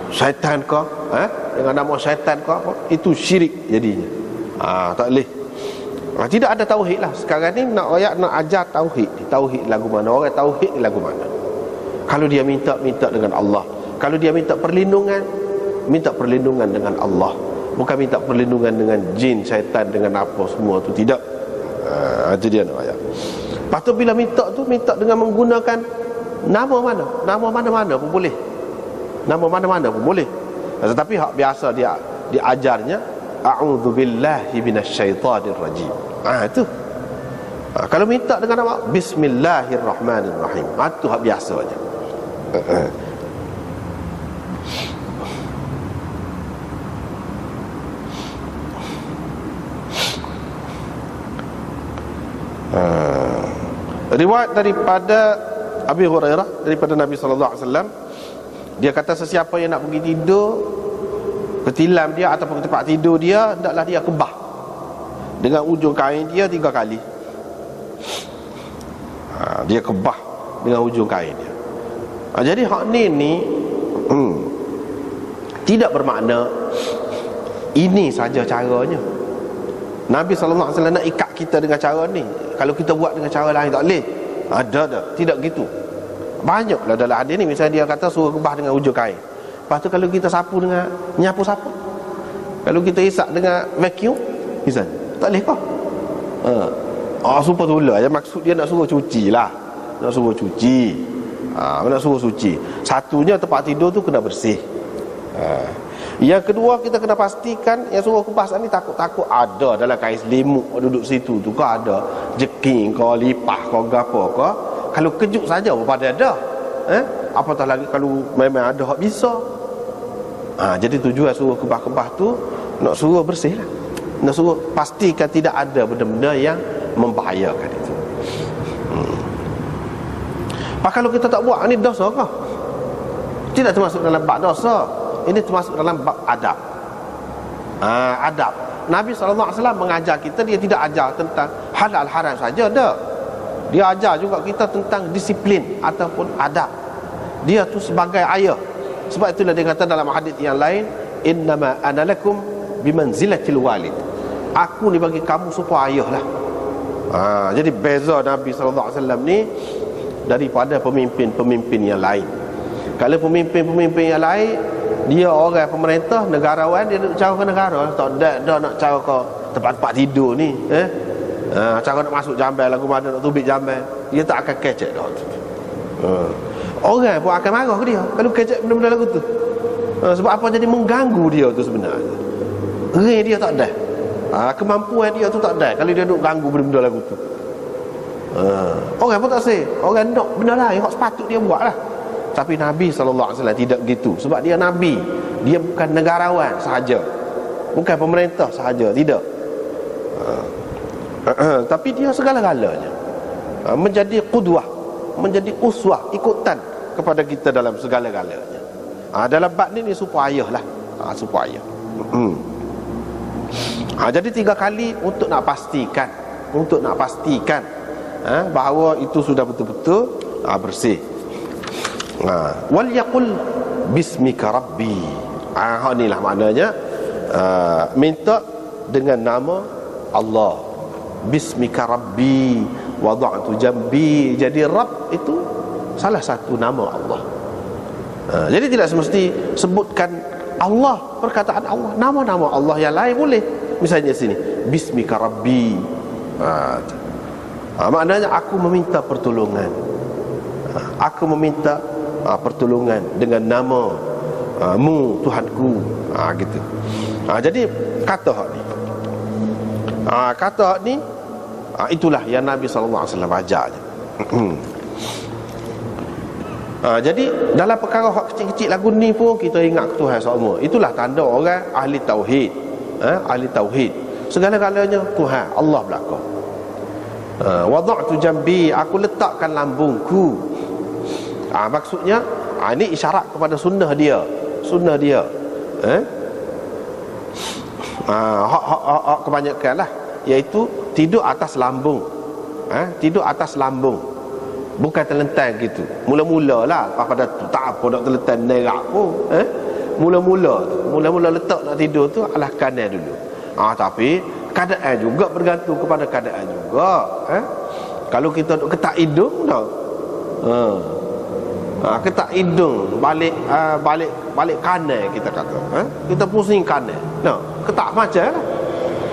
syaitan ke, dengan nama syaitan ke apa, itu syirik jadinya. Tak boleh. Tidak ada tauhid lah. Sekarang ni nak ajar tauhid. Tauhid lagu mana? Orang tauhid lagu mana? Kalau dia minta dengan Allah. Kalau dia minta perlindungan dengan Allah. Bukan minta perlindungan dengan jin, syaitan, dengan apa semua tu, tidak. Itu dia nak ayat. Lepas tu bila minta dengan menggunakan nama mana? Nama mana-mana pun boleh. Nama mana-mana pun boleh. Tetapi hak biasa dia ajarnya a'udzubillahi minasyaitanir rajim. Itu. Kalau minta dengan nama bismillahirrahmanirrahim, itu hak biasanya. Riwayat daripada Abi Hurairah daripada Nabi sallallahu alaihi wasallam, dia kata sesiapa yang nak pergi tidur ke tilam dia ataupun ke tempat tidur dia, hendaklah dia kebah dengan ujung kain dia 3 kali. Dia kebah dengan ujung kain dia. Jadi hak ni tidak bermakna ini saja caranya. Nabi sallallahu alaihi wasallam nak ikat kita dengan cara ni. Kalau kita buat dengan cara lain tak boleh. Ada. Tidak gitu. Banyaklah dalam hadis ni. Misalnya dia kata suruh kebah dengan ujung kain. Lepas tu kalau kita sapu dengan nyapu sapu, kalau kita isak dengan vacuum misalnya, tak boleh kau. Supaya tolak. Maksud dia nak suruh cuci lah. Nak suruh cuci. Nak suruh cuci. Satunya tempat tidur tu kena bersih. Yang kedua, kita kena pastikan yang suruh kebas ni takut-takut ada dalam kain selimut duduk situ tu ke, ada jeking ke, lipah ke, gapo ke. Kalau kejut saja pada ada. Apatah lagi kalau memang ada hak bisa. Jadi tujuan suruh kebah-kebah tu nak suruh bersih lah. Nak suruh pastikan tidak ada benda-benda yang membahayakan itu. Kalau kita tak buat, ni dosa ke? Tidak termasuk dalam bab dosa. Ini termasuk dalam bab adab. Adab. Nabi SAW mengajar kita, dia tidak ajar tentang halal haram saja, dah. Dia ajar juga kita tentang disiplin ataupun adab. Dia tu sebagai ayah. Sebab itulah dia kata dalam hadis yang lain, innama ana lakum bimanzilatil walid. Aku ni bagi kamu supaya ayah lah. Jadi beza Nabi SAW ni daripada pemimpin-pemimpin yang lain. Kalau pemimpin-pemimpin yang lain, dia orang pemerintah, negarawan, dia nak cara ke negara. Tak ada nak cara ke tempat-tempat tidur ni. Cara nak masuk jambai lagu mana, nak tubik jambai, dia tak akan kecek dah. Orang pun akan marah ke dia kalau kecek benda-benda lagu tu. Sebab apa? Jadi mengganggu dia tu sebenarnya. Dia tak ada. Kemampuan dia tu tak ada kalau dia duk ganggu benda-benda lagu tu. Orang pun tak say. Orang nak benda lain yang sepatut dia buat lah. Tapi Nabi SAW tidak gitu. Sebab dia Nabi. Dia bukan negarawan sahaja, bukan pemerintah sahaja, tidak. Tapi dia segala-galanya. Menjadi qudwah, menjadi uswah, ikutan kepada kita dalam segala-galanya. Dalam bab ni supaya lah. Supaya. Jadi 3 kali untuk nak pastikan bahawa itu sudah betul-betul bersih. Wal yaqul bismika rabbi. Inilah maknanya minta dengan nama Allah. Bismika rabbi wada'tu jambi. Jadi Rabb itu salah satu nama Allah. Jadi tidak semesti sebutkan Allah, perkataan Allah, nama-nama Allah yang lain boleh. Misalnya sini, bismika rabbi. Maknanya aku meminta pertolongan. Aku meminta pertolongan dengan nama mu Tuhanku. Gitu. Jadi kata hak ni. Kata hak ni itulah yang Nabi sallallahu alaihi wasallam ajarnya. Jadi dalam perkara hak kecil-kecil lagu ni pun kita ingat Tuhan semua. Itulah tanda orang ahli tauhid. Ahli tauhid. Segala-galanya Tuhan, Allah belaka. Wada'tu jambi, aku letakkan lambungku. Maksudnya ini isyarat kepada sunnah dia. Sunnah dia kebanyakan lah, iaitu tidur atas lambung. Tidur atas lambung, bukan terlentang gitu. Mula-mula lah, pada tu tak apa nak terlentang nerak pun. Mula-mula letak nak tidur tu alah kanan dulu. Tapi keadaan juga bergantung kepada keadaan juga. Kalau kita duk ketak hidung dah, ketak hidung balik kanan kita kata, kita pusing kanan, ketak macam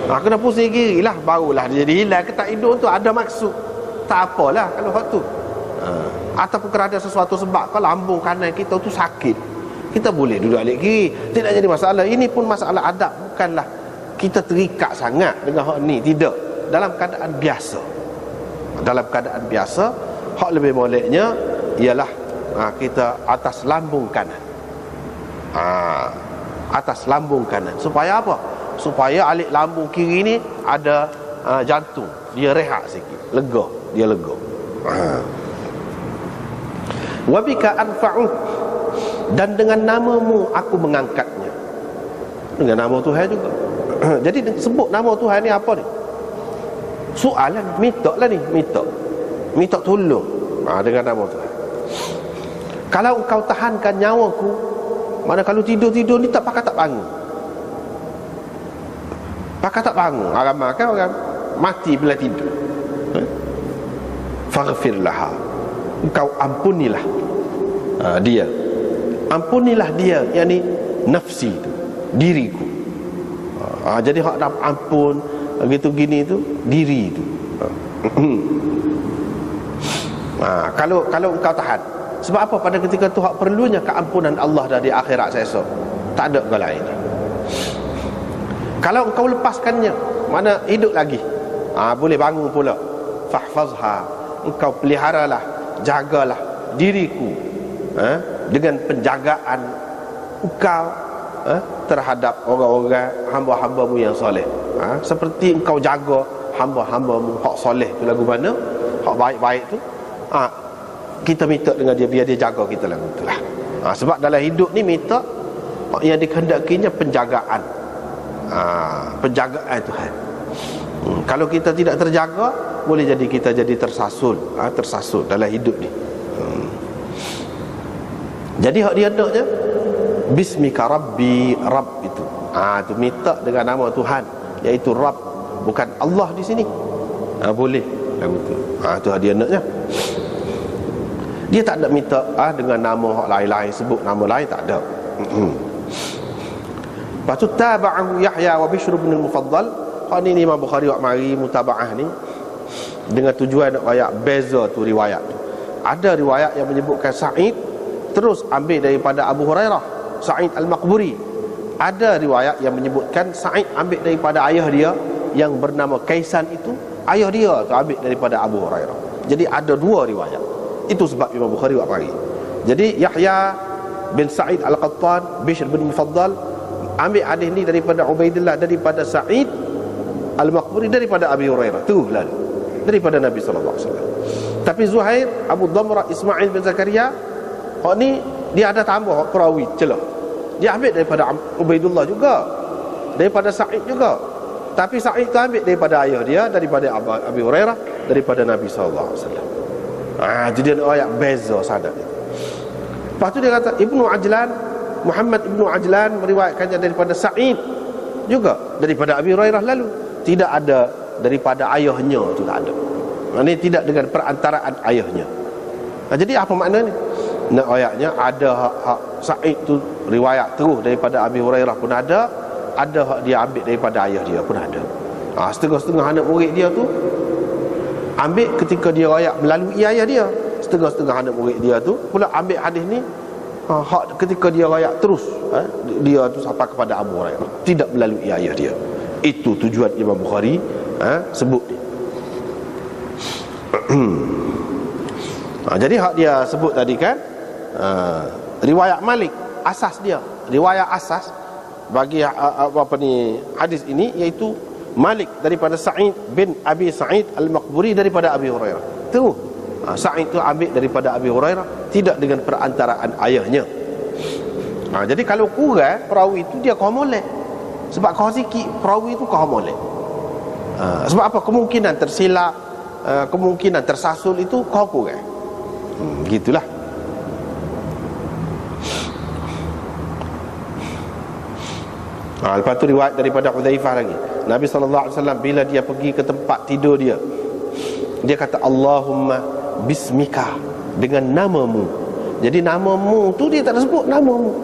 lah, kena pusing kiri lah, barulah dia jadi hilang. Ketak hidung tu ada maksud, tak apalah kalau hak tu. Ataupun kerana sesuatu sebab kalau lambung kanan kita tu sakit, kita boleh duduk balik kiri, tidak jadi masalah. Ini pun masalah adab, bukanlah kita terikat sangat dengan hak ni, tidak. Dalam keadaan biasa, dalam keadaan biasa, hak lebih moleknya ialah kita atas lambung kanan. Atas lambung kanan. Supaya apa? Supaya alik lambung kiri ni ada jantung, dia rehat sikit, lega, dia lega. Wa bika anfa'u, dan dengan namamu aku mengangkatnya. Dengan nama Tuhan juga. Jadi sebut nama Tuhan ni apa ni? Soalan, minta lah ni, minta tolong dengan nama Tuhan. Kalau engkau tahankan nyawaku, mana kalau tidur ni tak pakai tak bangun. Pakai tak bangun. Ramai kan orang mati bila tidur. Faghfir laha, engkau ampunilah dia. Ampunilah dia, yakni nafsi tu, diriku. Jadi hak nak ampun gitu gini tu diri tu. Kalau engkau tahan. Sebab apa? Pada ketika tu hak perlunya keampunan Allah dari akhirat esok. Tak ada orang lain. Kalau engkau lepaskannya, mana hidup lagi, boleh bangun pula. Fahfazha, engkau peliharalah, jagalah diriku dengan penjagaan engkau terhadap orang-orang hamba-hambamu yang soleh. Seperti engkau jaga hamba-hambamu hak soleh tu lagu mana, hak baik-baik tu, kita minta dengan dia biar dia jaga kita lagu tu lah. Sebab dalam hidup ni minta yang dikehendakinya penjagaan, penjagaan Tuhan. Kalau kita tidak terjaga, boleh jadi kita jadi tersasul dalam hidup ni. Jadi hak dia naknya bismika rabbi, Rabb itu. Tu minta dengan nama Tuhan, iaitu Rabb, bukan Allah di sini. Boleh lagu tu. Tu hadiah naknya. Dia tak ada minta dengan nama hak lain-lain, sebut nama lain tak ada. Lepas tu taba'ahu Yahya wa Bishr bin al-Mufaddal. Hak ni Imam Bukhari wak mari mutaba'ah ni dengan tujuan nak ayat beza tu riwayat tu. Ada riwayat yang menyebutkan Sa'id terus ambil daripada Abu Hurairah, Sa'id al-Maqburi. Ada riwayat yang menyebutkan Sa'id ambil daripada ayah dia yang bernama Kaisan itu, ayah dia tu ambil daripada Abu Hurairah. Jadi ada dua riwayat. Itu sebab Imam Bukhari buat mari. Jadi Yahya bin Sa'id al-Qattan, Bishr bin Mufaddal ambil hadis ni daripada Ubaidillah, daripada Sa'id al-Maqburi, daripada Abi Hurairah. Tu lalu daripada Nabi sallallahu alaihi wasallam. Tapi Zuhair, Abu Dhamrah, Ismail bin Zakaria, hak ni dia ada tambah hak perawi celah. Dia ambil daripada Ubaidullah juga, daripada Sa'id juga. Tapi Sa'id tu ambil daripada ayah dia, daripada Abi Hurairah, daripada Nabi sallallahu alaihi wasallam. Itu dia ayat beza sanad. Lepas tu dia kata Ibnu Ajlan, Muhammad Ibnu Ajlan meriwayatkannya daripada Sa'id juga, daripada Abi Hurairah lalu. Tidak ada daripada ayahnya tu, tak ada. Ini tidak dengan perantaraan ayahnya. Jadi apa makna ni? Nak ayatnya ada hak Sa'id tu riwayat terus daripada Abi Hurairah pun ada hak dia ambil daripada ayah dia pun ada. Setengah-setengah anak murid dia tu ambil ketika dia riwayat melalui ayah dia. Setengah-setengah anak murid dia tu pula ambil hadis ni hak ketika dia riwayat terus dia tu sampai kepada Abu Hurairah, tidak melalui ayah dia. Itu tujuan Imam Bukhari sebut ni. Jadi hak dia sebut tadi kan, riwayat Malik, asas dia, riwayat asas bagi apa ni hadis ini, iaitu Malik daripada Sa'id bin Abi Sa'id Al-Maqburi daripada Abi Hurairah. Tu Sa'id tu ambil daripada Abi Hurairah, tidak dengan perantaraan ayahnya. Jadi kalau kurang perawi itu dia kau molek. Sebab kau sikit perawi itu kau molek. Sebab apa? Kemungkinan tersilap, kemungkinan tersasul itu kau kurang. Gitulah. Lepas tu riwayat daripada Hudzaifah lagi. Nabi SAW bila dia pergi ke tempat tidur dia, dia kata Allahumma bismika, dengan namamu. Jadi namamu tu dia tak ada sebut namamu.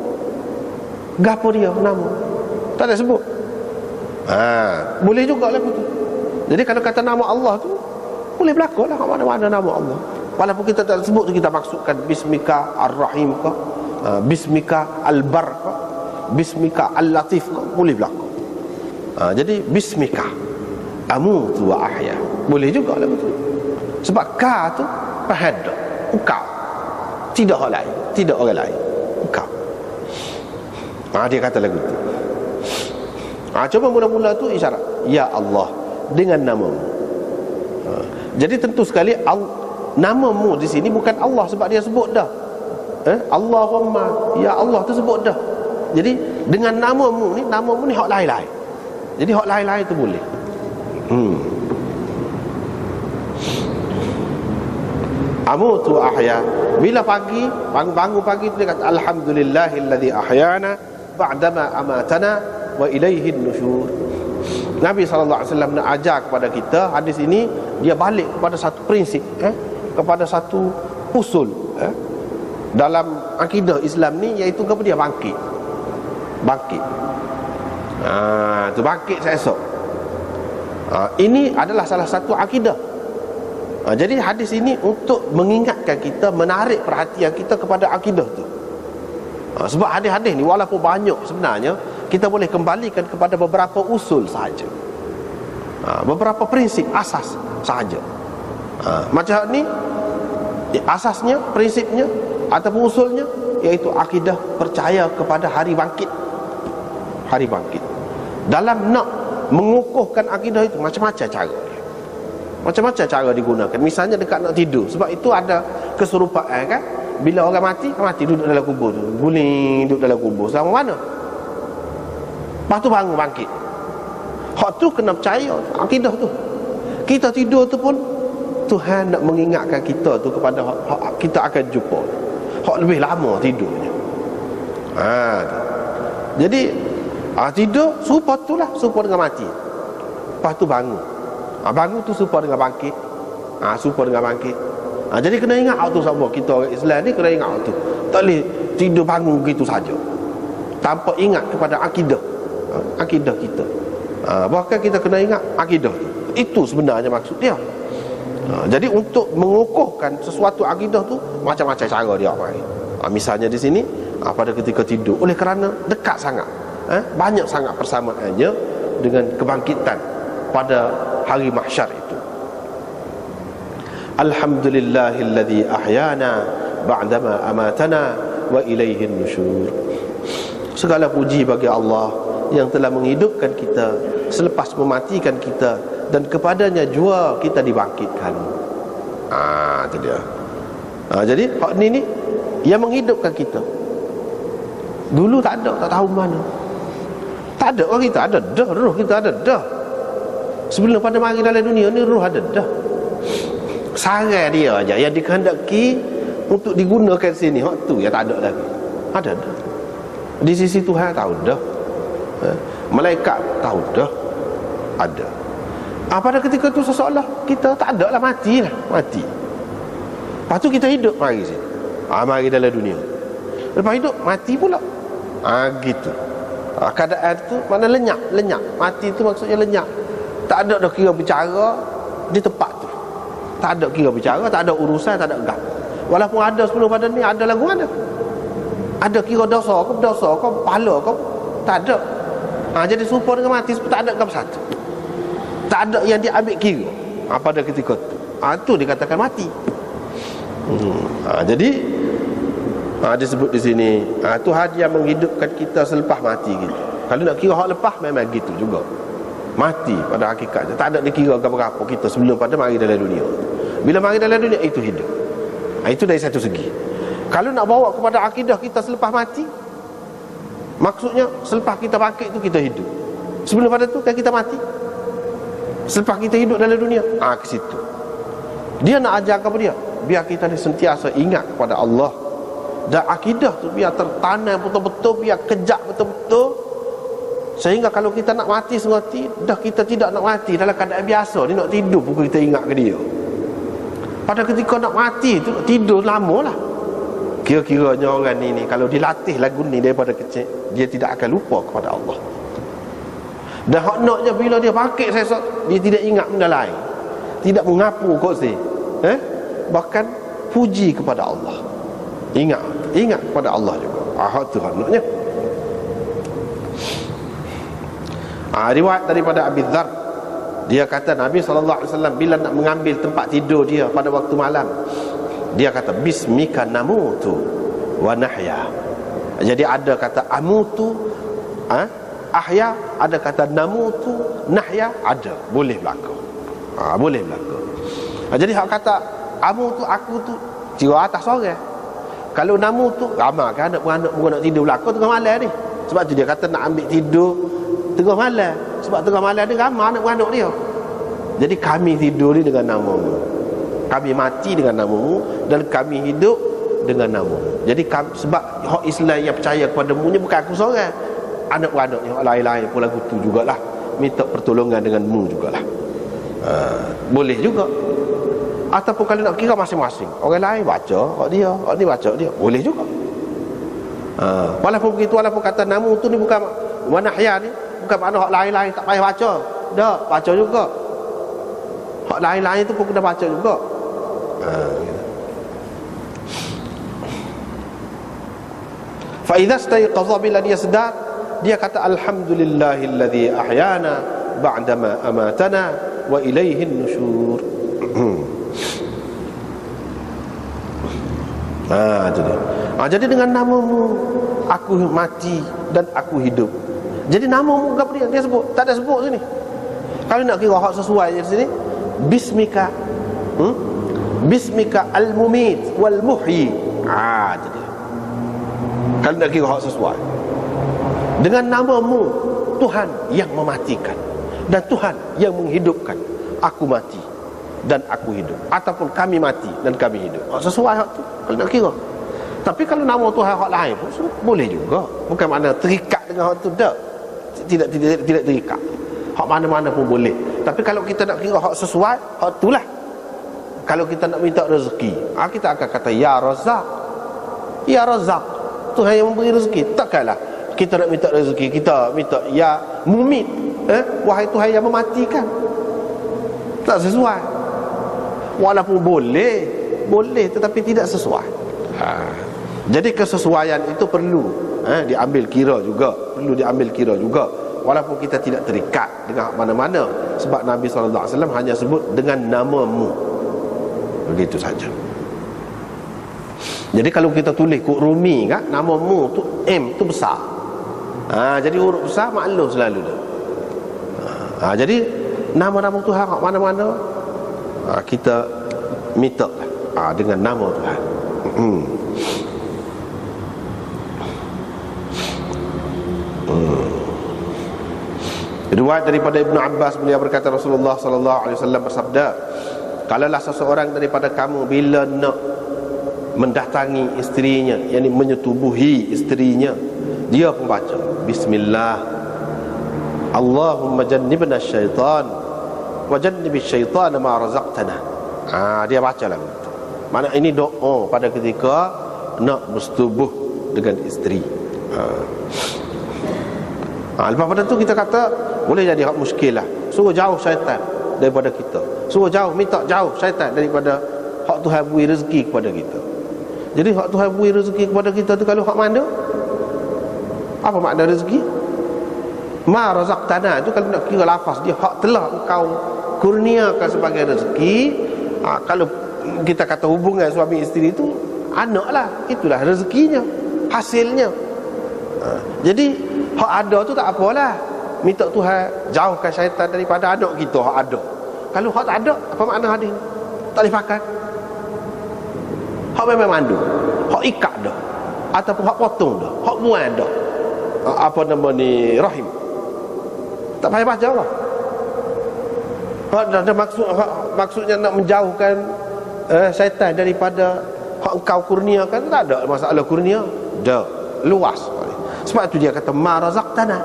Gapo dia nama? Tak ada sebut. Boleh juga lah betul. Jadi kalau kata nama Allah tu boleh berlaku lah kat mana-mana nama Allah. Walaupun kita tak sebut tu, kita maksudkan bismika ar-rahim ka, bismika al-bar ka, bismika al-latif ka, boleh berlaku. Jadi bismika amutu wa ahya, boleh juga lah betul. Sebab ka tu fahad, engkau, tidak orang lain, tidak orang lain, engkau. Dia kata lagu tu. Cuma mula-mula tu isyarat ya Allah dengan namamu. Jadi tentu sekali namamu di sini bukan Allah, sebab dia sebut dah. Allahumma, ya Allah tu sebut dah. Jadi dengan namamu ni hak lain-lain. Jadi hak lain-lain tu boleh. Amutu ahya. Bila pagi, bangun pagi tu dia kata alhamdulillahilladzi ahyana ba'dama amatana wa ilaihin nusyur. Nabi SAW nak ajar kepada kita, hadis ini dia balik kepada satu prinsip, kepada satu usul dalam akidah Islam ni, iaitu apa dia? Bangkit. Tu bangkit esok. Ini adalah salah satu akidah. Jadi hadis ini untuk mengingatkan kita, menarik perhatian kita kepada akidah tu. Sebab hadis-hadis ni walaupun banyak, sebenarnya kita boleh kembalikan kepada beberapa usul sahaja, beberapa prinsip asas sahaja. Macam ni asasnya, prinsipnya ataupun usulnya, iaitu akidah percaya kepada hari bangkit. Hari bangkit. Dalam nak mengukuhkan akidah itu macam-macam cara. Macam-macam cara digunakan. Misalnya dekat nak tidur, sebab itu ada keserupaan kan. Bila orang mati duduk dalam kubur tu, guling duduk dalam kubur selama mana? Lepas tu bangun bangkit. Hak tu kena percaya, akidah tu. Kita tidur tu pun Tuhan nak mengingatkan kita tu kepada hak kita akan jumpa. Hak lebih lama tidurnya. Jadi tidur serupa tu lah, serupa dengan mati. Lepas tu bangun. Bangun tu serupa dengan bangkit. Serupa dengan bangkit. Jadi kena ingat tu sama. Kita orang Islam ni kena ingat tu. Tak boleh tidur bangun begitu saja tanpa ingat kepada akidah. Akidah kita. Bahkan kita kena ingat akidah tu. Itu sebenarnya maksud dia. Jadi untuk mengukuhkan sesuatu akidah tu, macam-macam cara dia main. Misalnya di sini pada ketika tidur, oleh kerana dekat sangat, banyak sangat persamaannya dengan kebangkitan pada hari mahsyar itu. Alhamdulillahilladzi ahyana ba'dama amatana wa ilaihin nusyur. Segala puji bagi Allah yang telah menghidupkan kita selepas mematikan kita, dan kepadanya jua kita dibangkitkan. Itu dia. Jadi hak ni yang menghidupkan kita. Dulu tak ada, tak tahu mana. Tak ada orang kita ada dah, roh kita ada dah. Sebelum pada mari dalam dunia ni roh ada dah. Sarai dia aja yang dikehendaki untuk digunakan sini, hak tu yang tak ada lagi. Ada dah. Di sisi Tuhan tahu dah. Malaikat tahu dah. Ada. Pada ketika tu seseolah kita tak ada lah, mati. Lepas tu kita hidup mari sini. Mari dalam dunia. Lepas hidup mati pula. Gitu. Keadaan tu mana lenyap. Mati tu maksudnya lenyap. Tak ada dah kira bicara di tempat tu. Tak ada kira bicara, tak ada urusan, tak ada gap. Walaupun ada sebelum pada ni, ada lagu ada. Ada kira dosa ke, pahala ke, tak ada. Jadi serupa dengan mati, tak ada gap satu. Tak ada yang diambil kira pada ketika tu. Itu dikatakan mati. Jadi disebut di sini, Tuhan yang menghidupkan kita selepas mati gitu. Kalau nak kira hak lepas memang gitu juga. Mati pada hakikatnya, tak ada dikira apa-apa kita sebelum pada mari dalam dunia. Bila mari dalam dunia itu hidup. Itu dari satu segi. Kalau nak bawa kepada akidah kita selepas mati, maksudnya selepas kita bangkit itu kita hidup. Sebelum pada tu kan kita mati. Selepas kita hidup dalam dunia, ke situ. Dia nak ajar kepada dia, biar kita ni sentiasa ingat kepada Allah. Dan akidah tu biar tertanam betul-betul, biar kejap betul-betul. Sehingga kalau kita nak mati semati, dah kita tidak nak mati dalam keadaan biasa. Dia nak tidur pun kita ingat ke dia. Pada ketika nak mati tu, nak tidur lama lah. Kira-kiranya orang ni kalau dilatih lagu ni daripada kecil, dia tidak akan lupa kepada Allah. Dan hak naknya bila dia bangkit esok, dia tidak ingat benda lain, tidak mengapu kongsi, bahkan puji kepada Allah. Ingat kepada Allah juga. Hak tu hak naknya. Riwayat daripada Abi Dzar, dia kata Nabi SAW bila nak mengambil tempat tidur dia pada waktu malam, dia kata bismika namutu wa nahya. Jadi ada kata amutu, ahya, ada kata namutu, nahya, ada, boleh berlaku. Boleh berlaku. Jadi hak kata amutu, aku tu jiwa atas orang. Kalau namutu ramai kan anak-anak nak tidur berlaku tengah malam ni. Sebab tu dia kata nak ambil tidur tengah malam. Sebab tengah malam ni ramai anak-anak dia. Jadi kami tidur ni dengan namamu, kami mati dengan namamu, dan kami hidup dengan namamu. Jadi sebab hak Islam yang percaya kepadamu ni bukan aku seorang, anak-anak yang lain-lain pun lagu tu jugalah minta pertolongan denganmu jugalah. Boleh juga. Ataupun kalau nak kira masing-masing, orang lain baca hak dia, hak ni baca dia, boleh juga. Walaupun begitu, walaupun kata namu tu ni bukan wanahya ni, bukan makna hak lain-lain tak payah baca. Dah baca juga. Hak lain-lain tu pun kena baca juga. Fa idza stayqadha, bila dia sedar, dia kata alhamdulillahilladzi ahyana ba'dama amatana wa ilaihin nusyur. Itu dia. Jadi dengan namamu aku mati dan aku hidup. Jadi namamu apa dia sebut? Tak ada sebut sini. Kalau nak kira hak sesuai di sini, bismika, bismika al-mumit wal muhyi. Itu dia. Kalau nak kira hak sesuai, dengan namamu Tuhan yang mematikan dan Tuhan yang menghidupkan. Aku mati dan aku hidup, ataupun kami mati dan kami hidup. Sesuai hak tu kalau nak kira. Tapi kalau nama Tuhan hak lain pun boleh juga. Bukan makna terikat dengan hak tu, tak. Tidak terikat. Hak mana-mana pun boleh. Tapi kalau kita nak kira hak sesuai, hak itulah. Kalau kita nak minta rezeki, kita akan kata ya Razzaq. Ya Razzaq, Tuhan yang memberi rezeki. Takkanlah kita nak minta rezeki, kita minta ya Mumit, wahai Tuhan yang mematikan. Tak sesuai. Walaupun boleh tetapi tidak sesuai. Jadi kesesuaian itu perlu diambil kira juga, walaupun kita tidak terikat dengan mana-mana. Sebab Nabi SAW hanya sebut dengan namamu, begitu saja. Jadi kalau kita tulis kod Rumi kan, namamu tu M tu besar, jadi huruf besar maklum selalu dah. Jadi nama-nama Tuhan mana-mana kita minta dengan nama Tuhan. Riwayat daripada Ibnu Abbas, beliau berkata Rasulullah sallallahu alaihi wasallam bersabda, kalaulah seseorang daripada kamu bila nak mendatangi isterinya, yakni menyetubuhi isterinya, dia pun baca bismillah, Allahumma jannibna syaitan wa jannibish syaitana ma razaqtana. Dia baca lagu itu. Mana ini doa pada ketika nak bersetubuh dengan isteri. Lepas pada tu kita kata boleh jadi hak muskil lah. Suruh jauh syaitan daripada kita, suruh jauh, minta jauh syaitan daripada hak Tuhan beri rezeki kepada kita. Jadi hak Tuhan beri rezeki kepada kita tu kalau hak mana? Apa makna rezeki? Ma razaqtana itu kalau nak kira lafaz dia, hak telah engkau kurniakan sebagai rezeki. Kalau kita kata hubungan suami isteri itu anak lah, itulah rezekinya, hasilnya. Jadi hak ada tu tak apalah, minta Tuhan jauhkan syaitan daripada anak kita hak ada. Kalau hak tak ada, apa makna hadis ni? Tak boleh pakai. Hak memang mandu, hak ikat dah, ataupun hak potong dah, hak buang dah, apa nama ni, rahim, tak payah baca lah. Hak ada maksudnya nak menjauhkan syaitan daripada hak engkau kurniakan. Tak ada masalah kurnia, dah luas. Sebab itu dia kata ma razaqtana,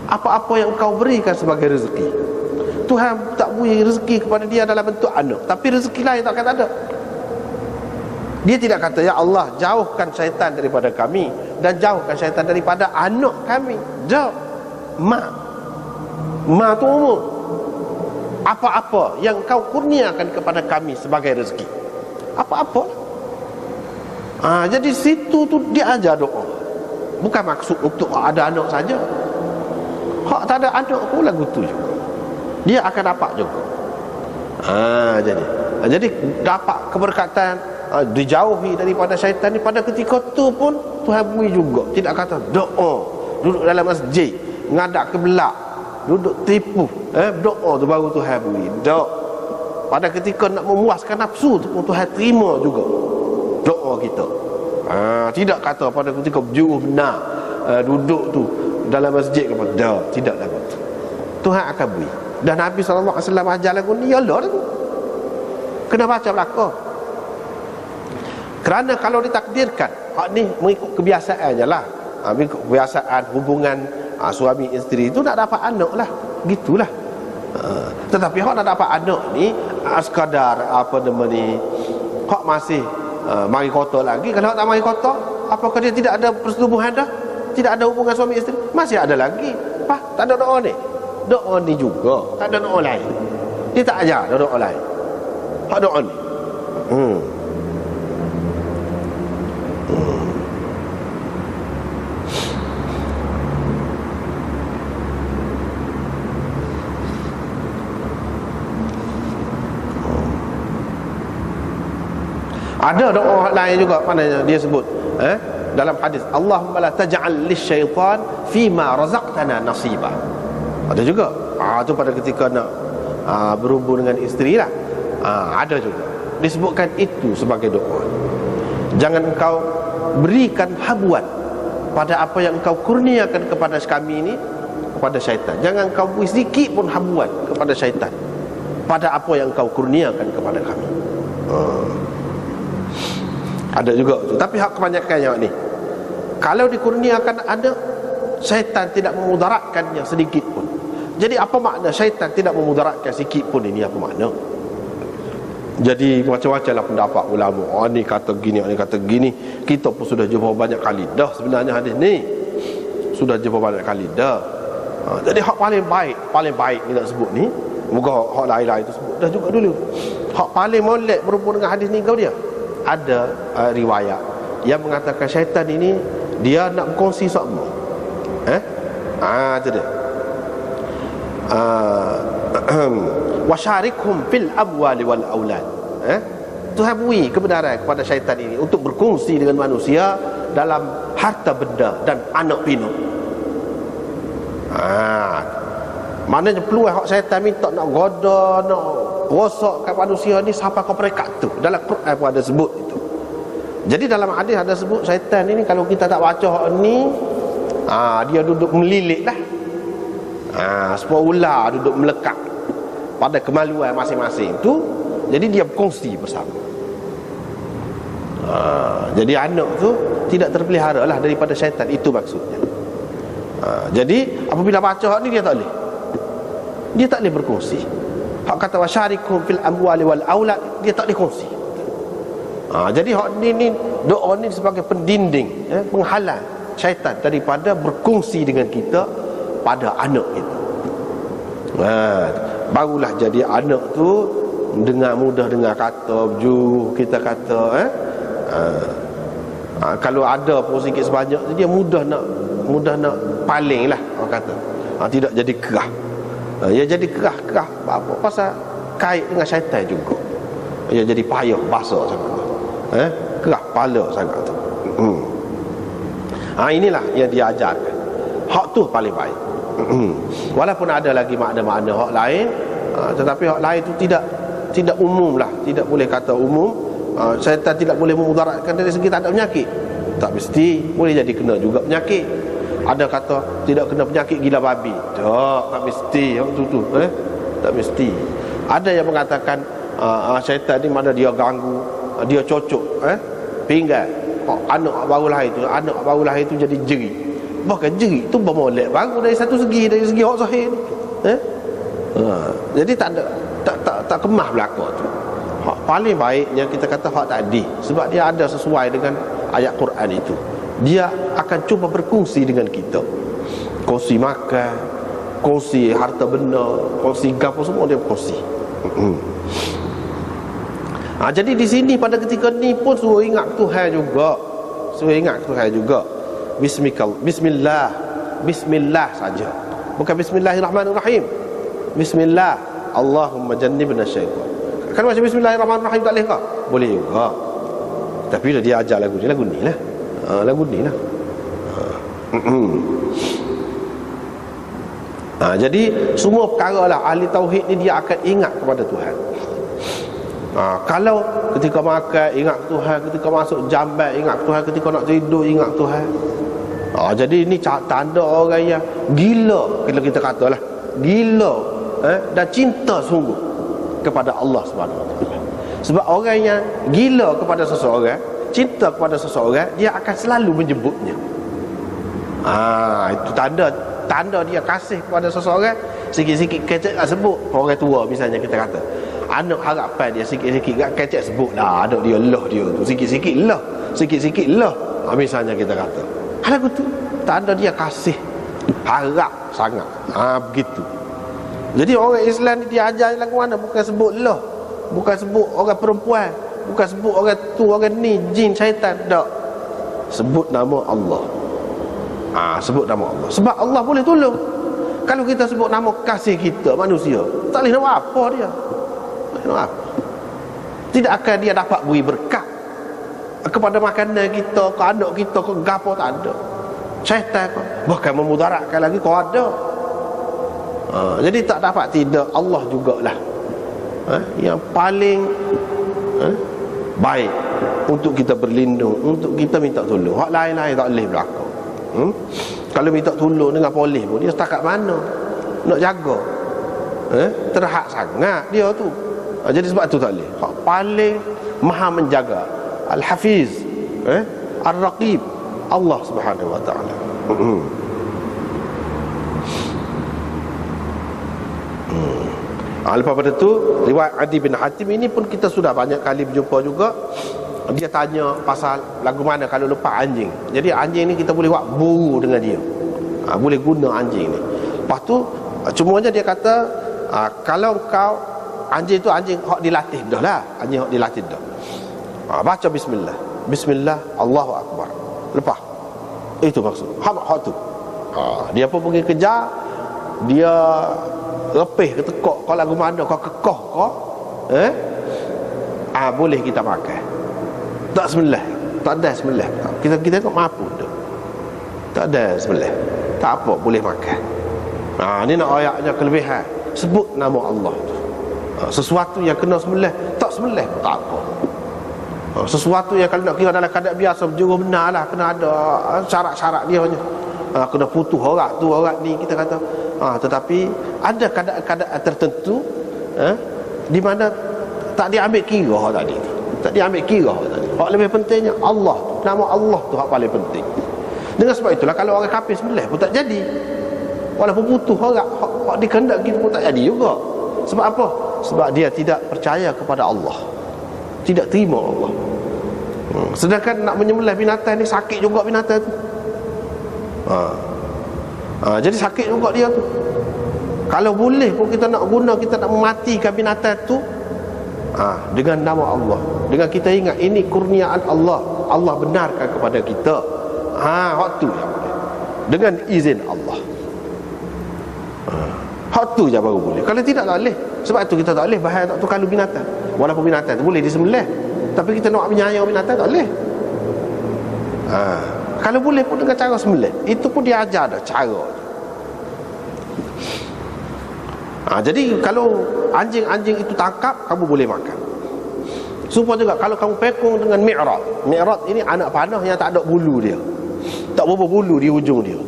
apa-apa yang engkau berikan sebagai rezeki. Tuhan tak beri rezeki kepada dia dalam bentuk anak, tapi rezeki lain tak kata ada. Dia tidak kata ya Allah jauhkan syaitan daripada kami dan jauhkan syaitan daripada anak kami. Jauh ma tu umum. Apa-apa yang kau kurniakan kepada kami sebagai rezeki, apa-apa. Jadi situ tu dia ajar doa. Bukan maksud untuk ada anak saja. Hak tak ada anak pun lagu tu juga, dia akan dapat juga. Jadi dapat keberkatan, dijauhi daripada syaitan ni. Pada ketika tu pun Tuhan beri juga. Tidak kata doa duduk dalam masjid ngadak ke belak, duduk tipu, doa tu baru Tuhan beri. Doa pada ketika nak memuaskan nafsu tu pun Tuhan terima juga doa kita. Tidak kata pada ketika berjuruh benar, duduk tu dalam masjid ke apa, dah, tidak lagu tu. Tuhan akan beri. Dan Nabi SAW ajar lagu ni, yalah lagu kena baca belakang. Kerana kalau ditakdirkan hak ni mengikut kebiasaan je lah, mengikut kebiasaan hubungan suami isteri itu nak dapat anak lah, gitulah. Tetapi hak nak dapat anak ni sekadar apa nama ni, hak masih mari kota lagi. Kalau hak tak mari kota, apakah dia tidak ada persetubuhan dah, tidak ada hubungan suami isteri? Masih ada lagi. Tak ada doa ni. Doa ni juga, tak ada doa lain. Dia tak ajar doa lain. Hak doa ni. Ada doa lain juga, mana dia sebut dalam hadis, Allahumma la taj'al lisyaitan fima razaqtana nasiba. Ada juga. Itu pada ketika nak berhubung dengan isteri lah. Ada juga disebutkan itu sebagai doa. Jangan engkau berikan habuan pada apa yang engkau kurniakan kepada kami ini, kepada syaitan. Jangan engkau beri sedikit pun habuan kepada syaitan pada apa yang engkau kurniakan kepada kami. Ada juga tu. Tapi hak kebanyakan yang ni, kalau dikurniakan ada, syaitan tidak memudaratkannya sedikit pun. Jadi apa makna syaitan tidak memudaratkan sedikit pun ini? Apa makna? Jadi macam-macam lah pendapat ulama. Ni kata gini, ni kata gini. Kita pun sudah jumpa banyak kali dah sebenarnya hadis ni. Sudah jumpa banyak kali dah. Jadi hak paling baik ni nak sebut ni, moga hak lain-lain tu sebut dah juga dulu. Hak paling molek berhubung dengan hadis ni kau dia. Ada riwayat yang mengatakan syaitan ini dia nak berkongsi sama. Itu dia. Wasyarikhum fil amwali wal aulad. Tuhan beri kebenaran kepada syaitan ini untuk berkongsi dengan manusia dalam harta benda dan anak pinak. Maknanya peluang hak syaitan minta nak goda, nak rosakkan manusia ni sampai ke peringkat tu. Dalam Quran pun ada sebut itu. Jadi dalam hadis ada sebut syaitan ini kalau kita tak baca hak ni, dia duduk melilit lah. Semua ular duduk melekat pada kemaluan masing-masing tu. Jadi dia berkongsi bersama. Jadi anak tu tidak terpelihara lah daripada syaitan. Itu maksudnya. Jadi apabila baca hak ni, dia tak boleh. Dia tak boleh berkongsi. Hak kata wasyarikum fil amwali wal aulad, dia tak boleh kongsi. Jadi hak ni doa ni sebagai pendinding, penghalang syaitan daripada berkongsi dengan kita pada anak kita. Barulah jadi anak tu dengan mudah dengar kata berjuruh, kita kata kalau ada pun sikit sebanyak, dia mudah nak paling lah orang kata. Tidak jadi kerah. Ia jadi kerah apa? Pasal kait dengan syaitan juga. Ia jadi payah basah sangat. Kerah pala sangat tu. Inilah yang dia ajarkan. Hak tu paling baik. Walaupun ada lagi makna-makna hak lain, tetapi hak lain itu tidak umum lah, tidak boleh kata umum. Syaitan tidak boleh memudaratkan dari segi tak ada penyakit. Tak mesti, boleh jadi kena juga penyakit. Ada kata tidak kena penyakit gila babi. Tak mesti waktu tu, tak mesti. Ada yang mengatakan syaitan ni mana dia ganggu, dia cocok pinggan anak baru lahir itu jadi jerit. Bahkan jerit tu bermolek baru dari satu segi, dari segi hak zahir ni. Jadi tak kemah belaka tu. Hak paling baiknya kita kata hak tadi, sebab dia ada sesuai dengan ayat Quran itu. Dia akan cuba berkongsi dengan kita, kongsi makan, kongsi harta benda, kongsi gapo, semua dia kongsi. Jadi di sini pada ketika ni pun suruh ingat Tuhan juga. Suruh ingat Tuhan juga. Bismillah saja. Bukan bismillahirrahmanirrahim. Bismillah. Allahumma jannibna syaitan. Kan macam bismillahirrahmanirrahim tak boleh ke? Boleh juga. Tapi dia ajar lagu ni lah. Lagu ni lah. Jadi semua perkara lah ahli tauhid ni dia akan ingat kepada Tuhan. Kalau ketika makan ingat Tuhan, ketika masuk jambat ingat Tuhan, ketika nak tidur ingat Tuhan. Jadi ini tanda orang yang gila, kalau kita katalah gila dan cinta sungguh kepada Allah Subhanahu Wa Taala. Sebab orang yang gila kepada seseorang, cinta kepada seseorang, dia akan selalu menyebutnya. Itu tanda dia kasih kepada seseorang. Sikit-sikit kecek sebut. Orang tua misalnya kita kata, anak harapan dia sikit-sikit gak kecek sebut lah anak dia lah dia tu, sikit-sikit lah. Misalnya kita kata lagu tu tanda dia kasih harap sangat. Begitu. Jadi orang Islam ni dia ajar lagu mana, bukan sebut lah, bukan sebut orang perempuan, bukan sebut orang tu, orang ni, jin, syaitan, tak. Sebut nama Allah. Sebut nama Allah. Sebab Allah boleh tolong. Kalau kita sebut nama kasih kita manusia, tak boleh nak apa dia. Tidak akan dia dapat beri berkat kepada makanan kita, ke anak kita, ke gapo, tak ada. Syaitan bahkan memudaratkan lagi kau ada. Jadi tak dapat tidak, Allah jugalah yang paling baik untuk kita berlindung, untuk kita minta tolong. Hak lain-lain tak boleh berlaku. Kalau minta tolong dengan polis pun, dia setakat mana nak jaga, terhad sangat dia tu. Jadi sebab tu tak boleh. Hak paling maha menjaga, Al-Hafiz, Ar-Raqib, Allah Subhanahu Wa Taala. Lepas pada tu riwayat Adi bin Hatim ini pun kita sudah banyak kali berjumpa juga. Dia tanya pasal lagu mana kalau lepas anjing. Jadi anjing ni kita boleh buat buru dengan dia. Boleh guna anjing ni. Lepas tu cumanya dia kata kalau kau anjing tu anjing hak dilatih dah lah. Anjing hak dilatih dah. Baca bismillah. Bismillah, Allahu Akbar. Lepas. Itu maksud. Hak tu. Dia pun pergi kejar. Dia repih ke tekak kau lagu mana kau kekoh kau. Boleh kita makan. Tak bismillah. Tak ada bismillah. Kita tengok mampu tu. Tak ada bismillah. Tak apa, boleh makan. Ni nak ayatnya kelebihan. Sebut nama Allah tu. Sesuatu yang kena sembelih, tak sembelih tak apa. Sesuatu yang kalau nak kira dalam keadaan biasa berjuru benar lah, kena ada syarat-syarat dia punya. Kena putus orang tu, orang ni kita kata. Tetapi ada keadaan tertentu di mana tak diambil kira hak tadi tu. Tak diambil kira hak tadi. Hak lebih pentingnya Allah, nama Allah tu hak paling penting. Dengan sebab itulah kalau orang kafir sembelih pun tak jadi. Walaupun putus orang hak dikehendak kita pun tak jadi juga. Sebab apa? Sebab dia tidak percaya kepada Allah, tidak terima Allah. Sedangkan nak menyembelih binatang ni sakit juga binatang tu. Jadi sakit juga dia tu. Kalau boleh pun kita nak guna, kita nak mematikan binatang tu dengan nama Allah, dengan kita ingat ini kurniaan Allah, Allah benarkan kepada kita. Hak tu yang boleh, dengan izin Allah. Hak tu je baru boleh. Kalau tidak tak boleh. Sebab tu kita tak boleh bahaya tak tu kalau binatang. Walaupun binatang tu boleh disembelih, tapi kita nak menyayang binatang tak boleh. Kalau boleh pun dengan cara sembelih, itu pun dia ajar dah cara. Jadi kalau anjing-anjing itu tangkap, kamu boleh makan. Supaya juga kalau kamu pekong dengan mi'rat. Mi'rat ini anak panah yang tak ada bulu dia, tak berapa bulu di hujung dia.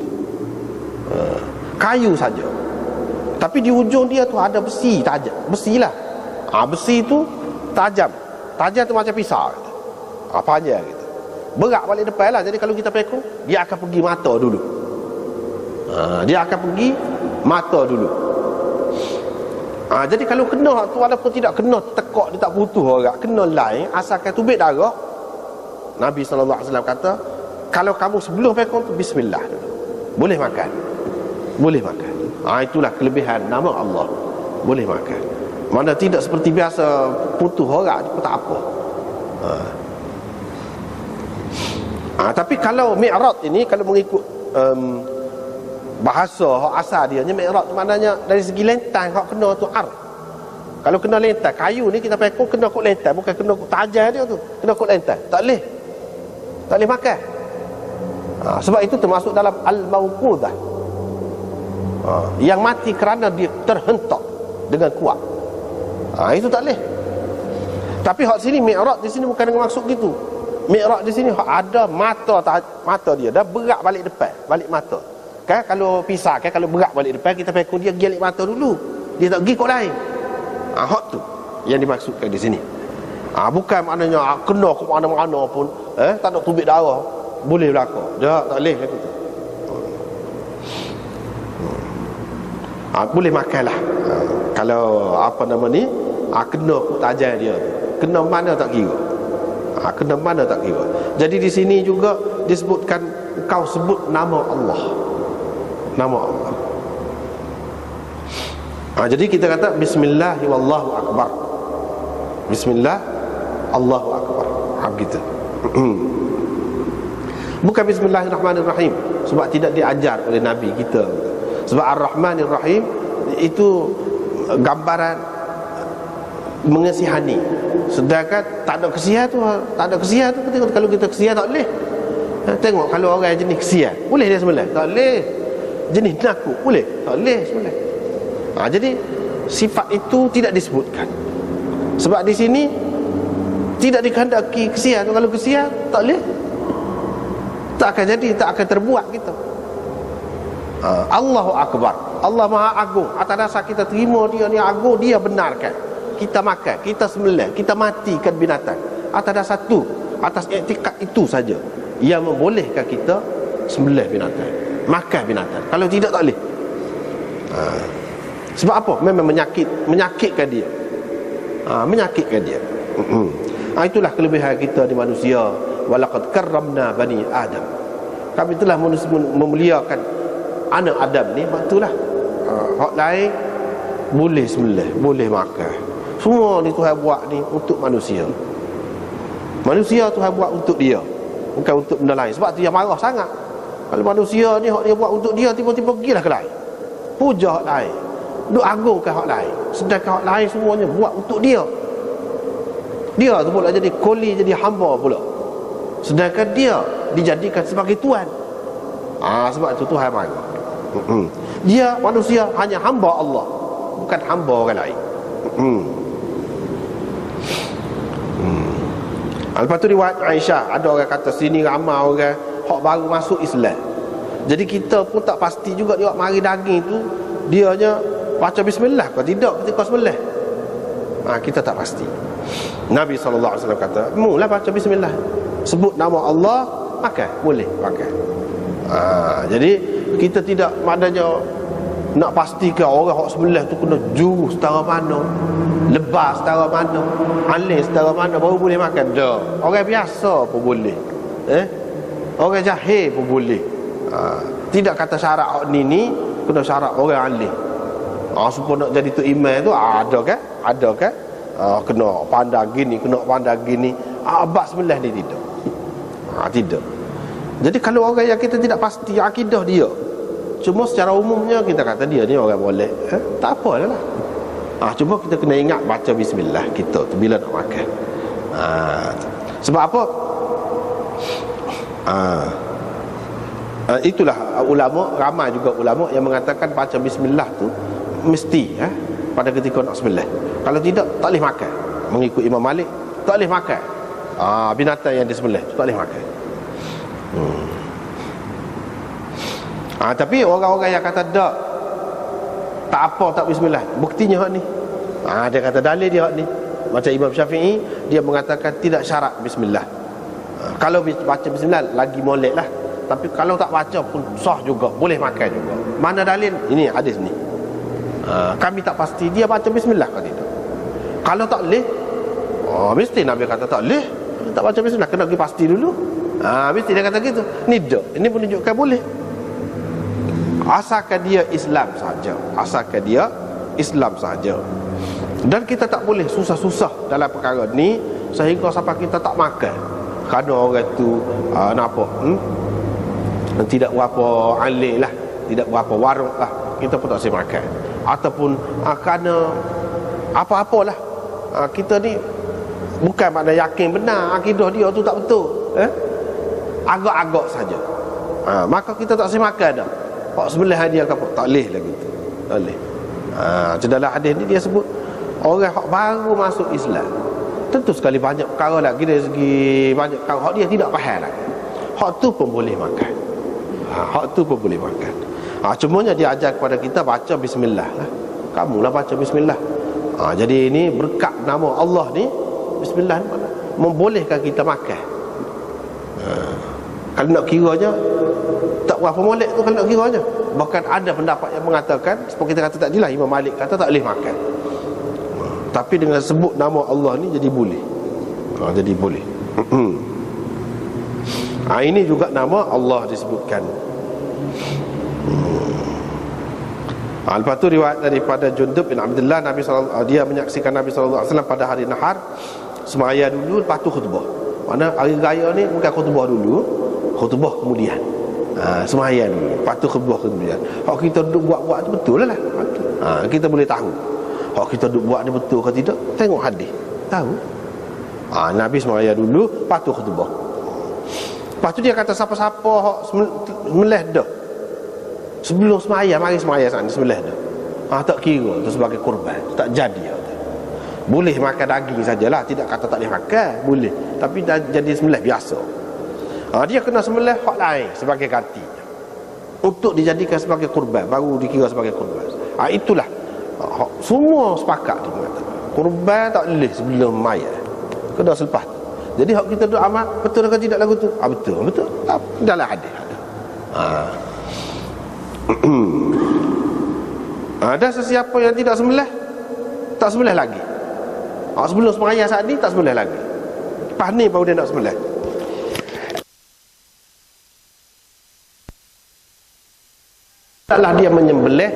Kayu saja, tapi di hujung dia tu ada besi tajam. Besilah. Besi tu tajam. Tajam tu macam pisau. Panjang gitu. Berat balik depan lah. Jadi kalau kita pekong, dia akan pergi mata dulu. Dia akan pergi mata dulu. Jadi kalau kena tu, walaupun tidak kena tekak, dia tak putus orang, kena lain, asalkan tubik darah, Nabi SAW kata, kalau kamu sebelum pekong tu bismillah dulu, boleh makan. Boleh makan. Itulah kelebihan nama Allah, boleh makan. Mana tidak seperti biasa putus orang pun tak apa. Tapi kalau mi'rat ini, kalau mengikut bahasa hak asal dia, mi'rat tu maknanya dari segi lentang hak kena tu ar. Kalau kena lentang kayu ni, kita pekong kena kok lentang, bukan kena kok tajam dia tu, kena kok lentang, tak boleh makan. Sebab itu termasuk dalam al-mawqudah, yang mati kerana dia terhentak dengan kuat. Itu tak boleh. Tapi hak sini mi'rat di sini bukan dengan maksud gitu. Mi'rat di sini hak ada mata dia dah berat balik depan, balik mata. Kan kalau pisah, kan kalau berat balik depan, kita pekong dia gelik mata dulu, dia tak pergi kot lain. Hak tu yang dimaksudkan di sini. Bukan maknanya kena ke mana-mana pun, tak ada tubik darah boleh berlaku. Tak boleh gitu. Boleh makan lah. Kalau apa nama ni, kena kut tajam dia tu, kena mana tak kira. Kena mana tak kira. Jadi di sini juga disebutkan, kau sebut nama Allah. Nama Allah. Jadi kita kata bismillah wallahu akbar. Bismillah Allahu akbar. Begitu. Bukan bismillahirrahmanirrahim, sebab tidak diajar oleh Nabi kita. Sebab ar-Rahmanir-Rahim itu gambaran mengesihani. Sedangkan tak ada kesian tu, kalau kita kesian tak boleh. Tengok kalau orang jenis kesian, boleh dia sembelih? Tak boleh. Jenis nakut, boleh? Tak boleh sembelih. Jadi sifat itu tidak disebutkan. Sebab di sini tidak dikehendaki kesian. Kalau kesian tak boleh, tak akan jadi, tak akan terbuat kita. Allahu Akbar, Allah Maha Agung. Atas dasar kita terima dia ni agung, dia benarkan kita makan, kita sembelih, kita matikan binatang. Atas dasar tu, atas iktikad itu saja yang membolehkan kita sembelih binatang, makan binatang. Kalau tidak, tak boleh. Sebab apa? Memang menyakitkan dia. Menyakitkan dia. Itulah kelebihan kita di manusia. Walaqad karramna bani Adam. Kami telah memuliakan anak Adam ni. Itulah. Hak lain boleh sembelih, boleh makan. Semua ni Tuhan buat ni untuk manusia. Manusia Tuhan buat untuk dia, bukan untuk benda lain. Sebab tu yang marah sangat. Kalau manusia ni hak dia buat untuk dia, tiba-tiba pergilah ke lain, puja hak lain, duk agungkan hak lain. Sedangkan hak lain semuanya buat untuk dia. Dia tu pula jadi koli, jadi hamba pula. Sedangkan dia dijadikan sebagai tuan. Sebab itu Tuhan marah. Dia manusia hanya hamba Allah, bukan hamba orang lain. Lepas tu riwayat Aisyah, ada orang kata sini ramai orang hak baru masuk Islam. Jadi kita pun tak pasti juga dia mari daging tu dianya baca bismillah ke tidak ketika sembelih. Kita tak pasti. Nabi SAW kata, mula baca bismillah, sebut nama Allah, makan, boleh makan. Jadi kita tidak maknanya nak pastikan orang hak sebelah tu kena jurus setara mana, lebas setara mana, alis setara mana baru boleh makan. Dah, orang biasa pun boleh, orang jahil pun boleh. Tidak kata syarat hak ni kena syarat orang alis. Supaya nak jadi tu imam tu ada kan? Ada kan? Kena pandai gini, kena pandai gini. Abad sebelah ni tidak. Tidak. Jadi kalau orang yang kita tidak pasti akidah dia, cuma secara umumnya kita kata dia ni orang boleh, tak apa lah. Cuma kita kena ingat baca bismillah kita tu bila nak makan. Sebab apa? Itulah ulama, ramai juga ulama yang mengatakan baca bismillah tu mesti pada ketika nak sembelih. Kalau tidak, tak boleh makan. Mengikut Imam Malik, tak boleh makan binatang yang disembelih, tak boleh makan. Tapi orang-orang yang kata tak apa, tak bismillah, buktinya hak ni. Dia kata dalil dia hak ni. Macam Imam Syafi'i, dia mengatakan tidak syarat bismillah. Kalau baca bismillah lagi molek lah. Tapi kalau tak baca pun sah juga, boleh makan juga. Mana dalil? Ini hadis ni. Kami tak pasti dia baca bismillah ke tidak. Kalau tak boleh, mesti Nabi kata tak boleh, tak baca bismillah, kena pergi pasti dulu. Mesti dia kata gitu. Ni dak. Ini menunjukkan boleh. Asalkan dia Islam saja. Asalkan dia Islam saja. Dan kita tak boleh susah-susah dalam perkara ni sehingga sampai kita tak makan. Kerana orang tu tidak berapa alim lah, tidak berapa waruk lah, kita pun tak boleh makan. Ataupun kerana apa-apalah, kita ni bukan makna yakin benar akidah dia tu tak betul, agak-agak saja, maka kita tak boleh makan dah. Hak sebelah dia apa tak boleh lagi tu, tak boleh. Dalam hadis ni dia sebut orang hak baru masuk Islam, tentu sekali banyak perkara lagi dari segi banyak perkara hak dia tidak faham lagi. Hak tu pun boleh makan. Hak tu pun boleh makan. Cumanya dia ajar kepada kita baca bismillah lah. Kamulah baca bismillah. Jadi ini berkat nama Allah ni, bismillah ni membolehkan kita makan. Kalau nak kiranya tak berapa molek tu kalau nak kiranya. Bahkan ada pendapat yang mengatakan seperti kita kata tadi lah, Imam Malik kata tak boleh makan. Tapi dengan sebut nama Allah ni jadi boleh. Jadi boleh. Ini juga nama Allah disebutkan. Lepas tu riwayat daripada Jundub bin Abdullah, dia menyaksikan Nabi SAW pada hari Nahar, semaya dulu, lepas tu khutbah. Mana hari raya ni bukan khutbah dulu, khutbah kemudian. Semaya dulu, lepas tu khutbah kemudian. Hak kita duduk buat-buat tu betul lah. Kita boleh tahu hak kita duduk buat ni betul ke tidak, tengok hadis, tahu. Nabi semaya dulu, lepas tu khutbah. Lepas tu dia kata siapa-siapa hak sembelih dah sebelum semaya, mari semaya sana sembelih dah, tak kira tu sebagai kurban, tak jadi. Boleh makan daging sajalah, tidak kata tak boleh makan, boleh, tapi jadi sembelih biasa. Dia kena sembelih hak lain sebagai ganti untuk dijadikan sebagai kurban, baru dikira sebagai kurban. Itulah semua sepakat dia mengatakan kurban tak boleh sebelum mayat, kena selepas. Jadi hak kita duk amal betul ke tidak lagu tu? Betul. Dalam hadis ada. Ada sesiapa yang tidak sembelih, tak sembelih lagi. Sebelum sembahyang saat ni tak sembelih lagi. Lepas ni baru dia nak sembelih. Taklah dia menyembelih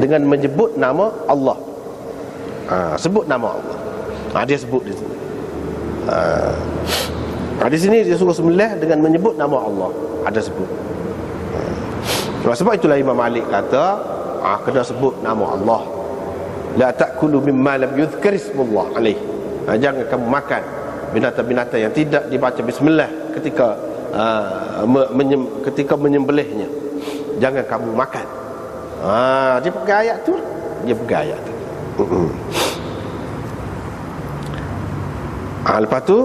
dengan menyebut nama Allah. Sebut nama Allah. Dia sebut di sini. Di sini dia suruh sembelih dengan menyebut nama Allah. Ada sebut. Sebab itulah Imam Malik kata kena sebut nama Allah. La ta'kulu mimma lam yuzkar ismullah alaih. Jangan kamu makan binatang-binatang yang tidak dibaca bismillah ketika ketika menyembelihnya. Jangan kamu makan. Dia pegang ayat tu. Lepas tu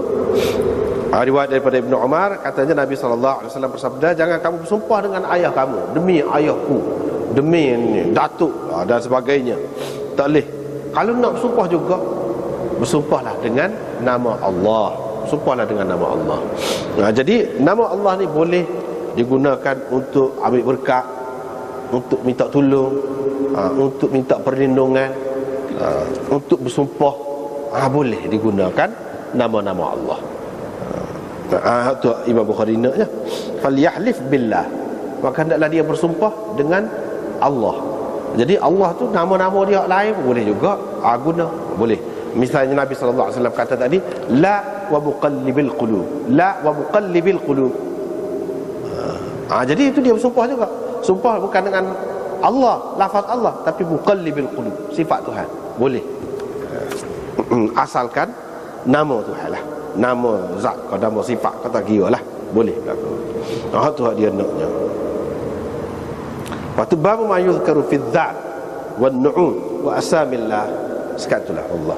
riwayat daripada Ibnu Umar, katanya Nabi SAW bersabda, jangan kamu bersumpah dengan ayah kamu, demi ayahku, demi datuk dan sebagainya. Tak boleh. Kalau nak bersumpah juga, bersumpahlah dengan nama Allah. Bersumpahlah dengan nama Allah. Jadi nama Allah ni boleh digunakan untuk ambil berkat, untuk minta tolong, untuk minta perlindungan, untuk bersumpah. Boleh digunakan nama-nama Allah. Tu Imam Bukhari naknya, falyahlif billah, maka hendaklah dia bersumpah dengan Allah. Jadi Allah tu nama-nama dia lain boleh juga guna, boleh. Misalnya Nabi SAW kata tadi, la wa muqallibil qulub, la wa muqallibil qulub. Jadi itu dia bersumpah juga. Sumpah bukan dengan Allah, lafaz Allah, tapi muqallibil qulub, sifat Tuhan. Boleh. Asalkan nama Tuhan lah, nama zat atau nama sifat, kata kira lah, boleh berlaku. Tu dia naknya. Waktu babu ma yuzkaru fi dzat, wan nu'ud wa asamillah. Sekatulah Allah.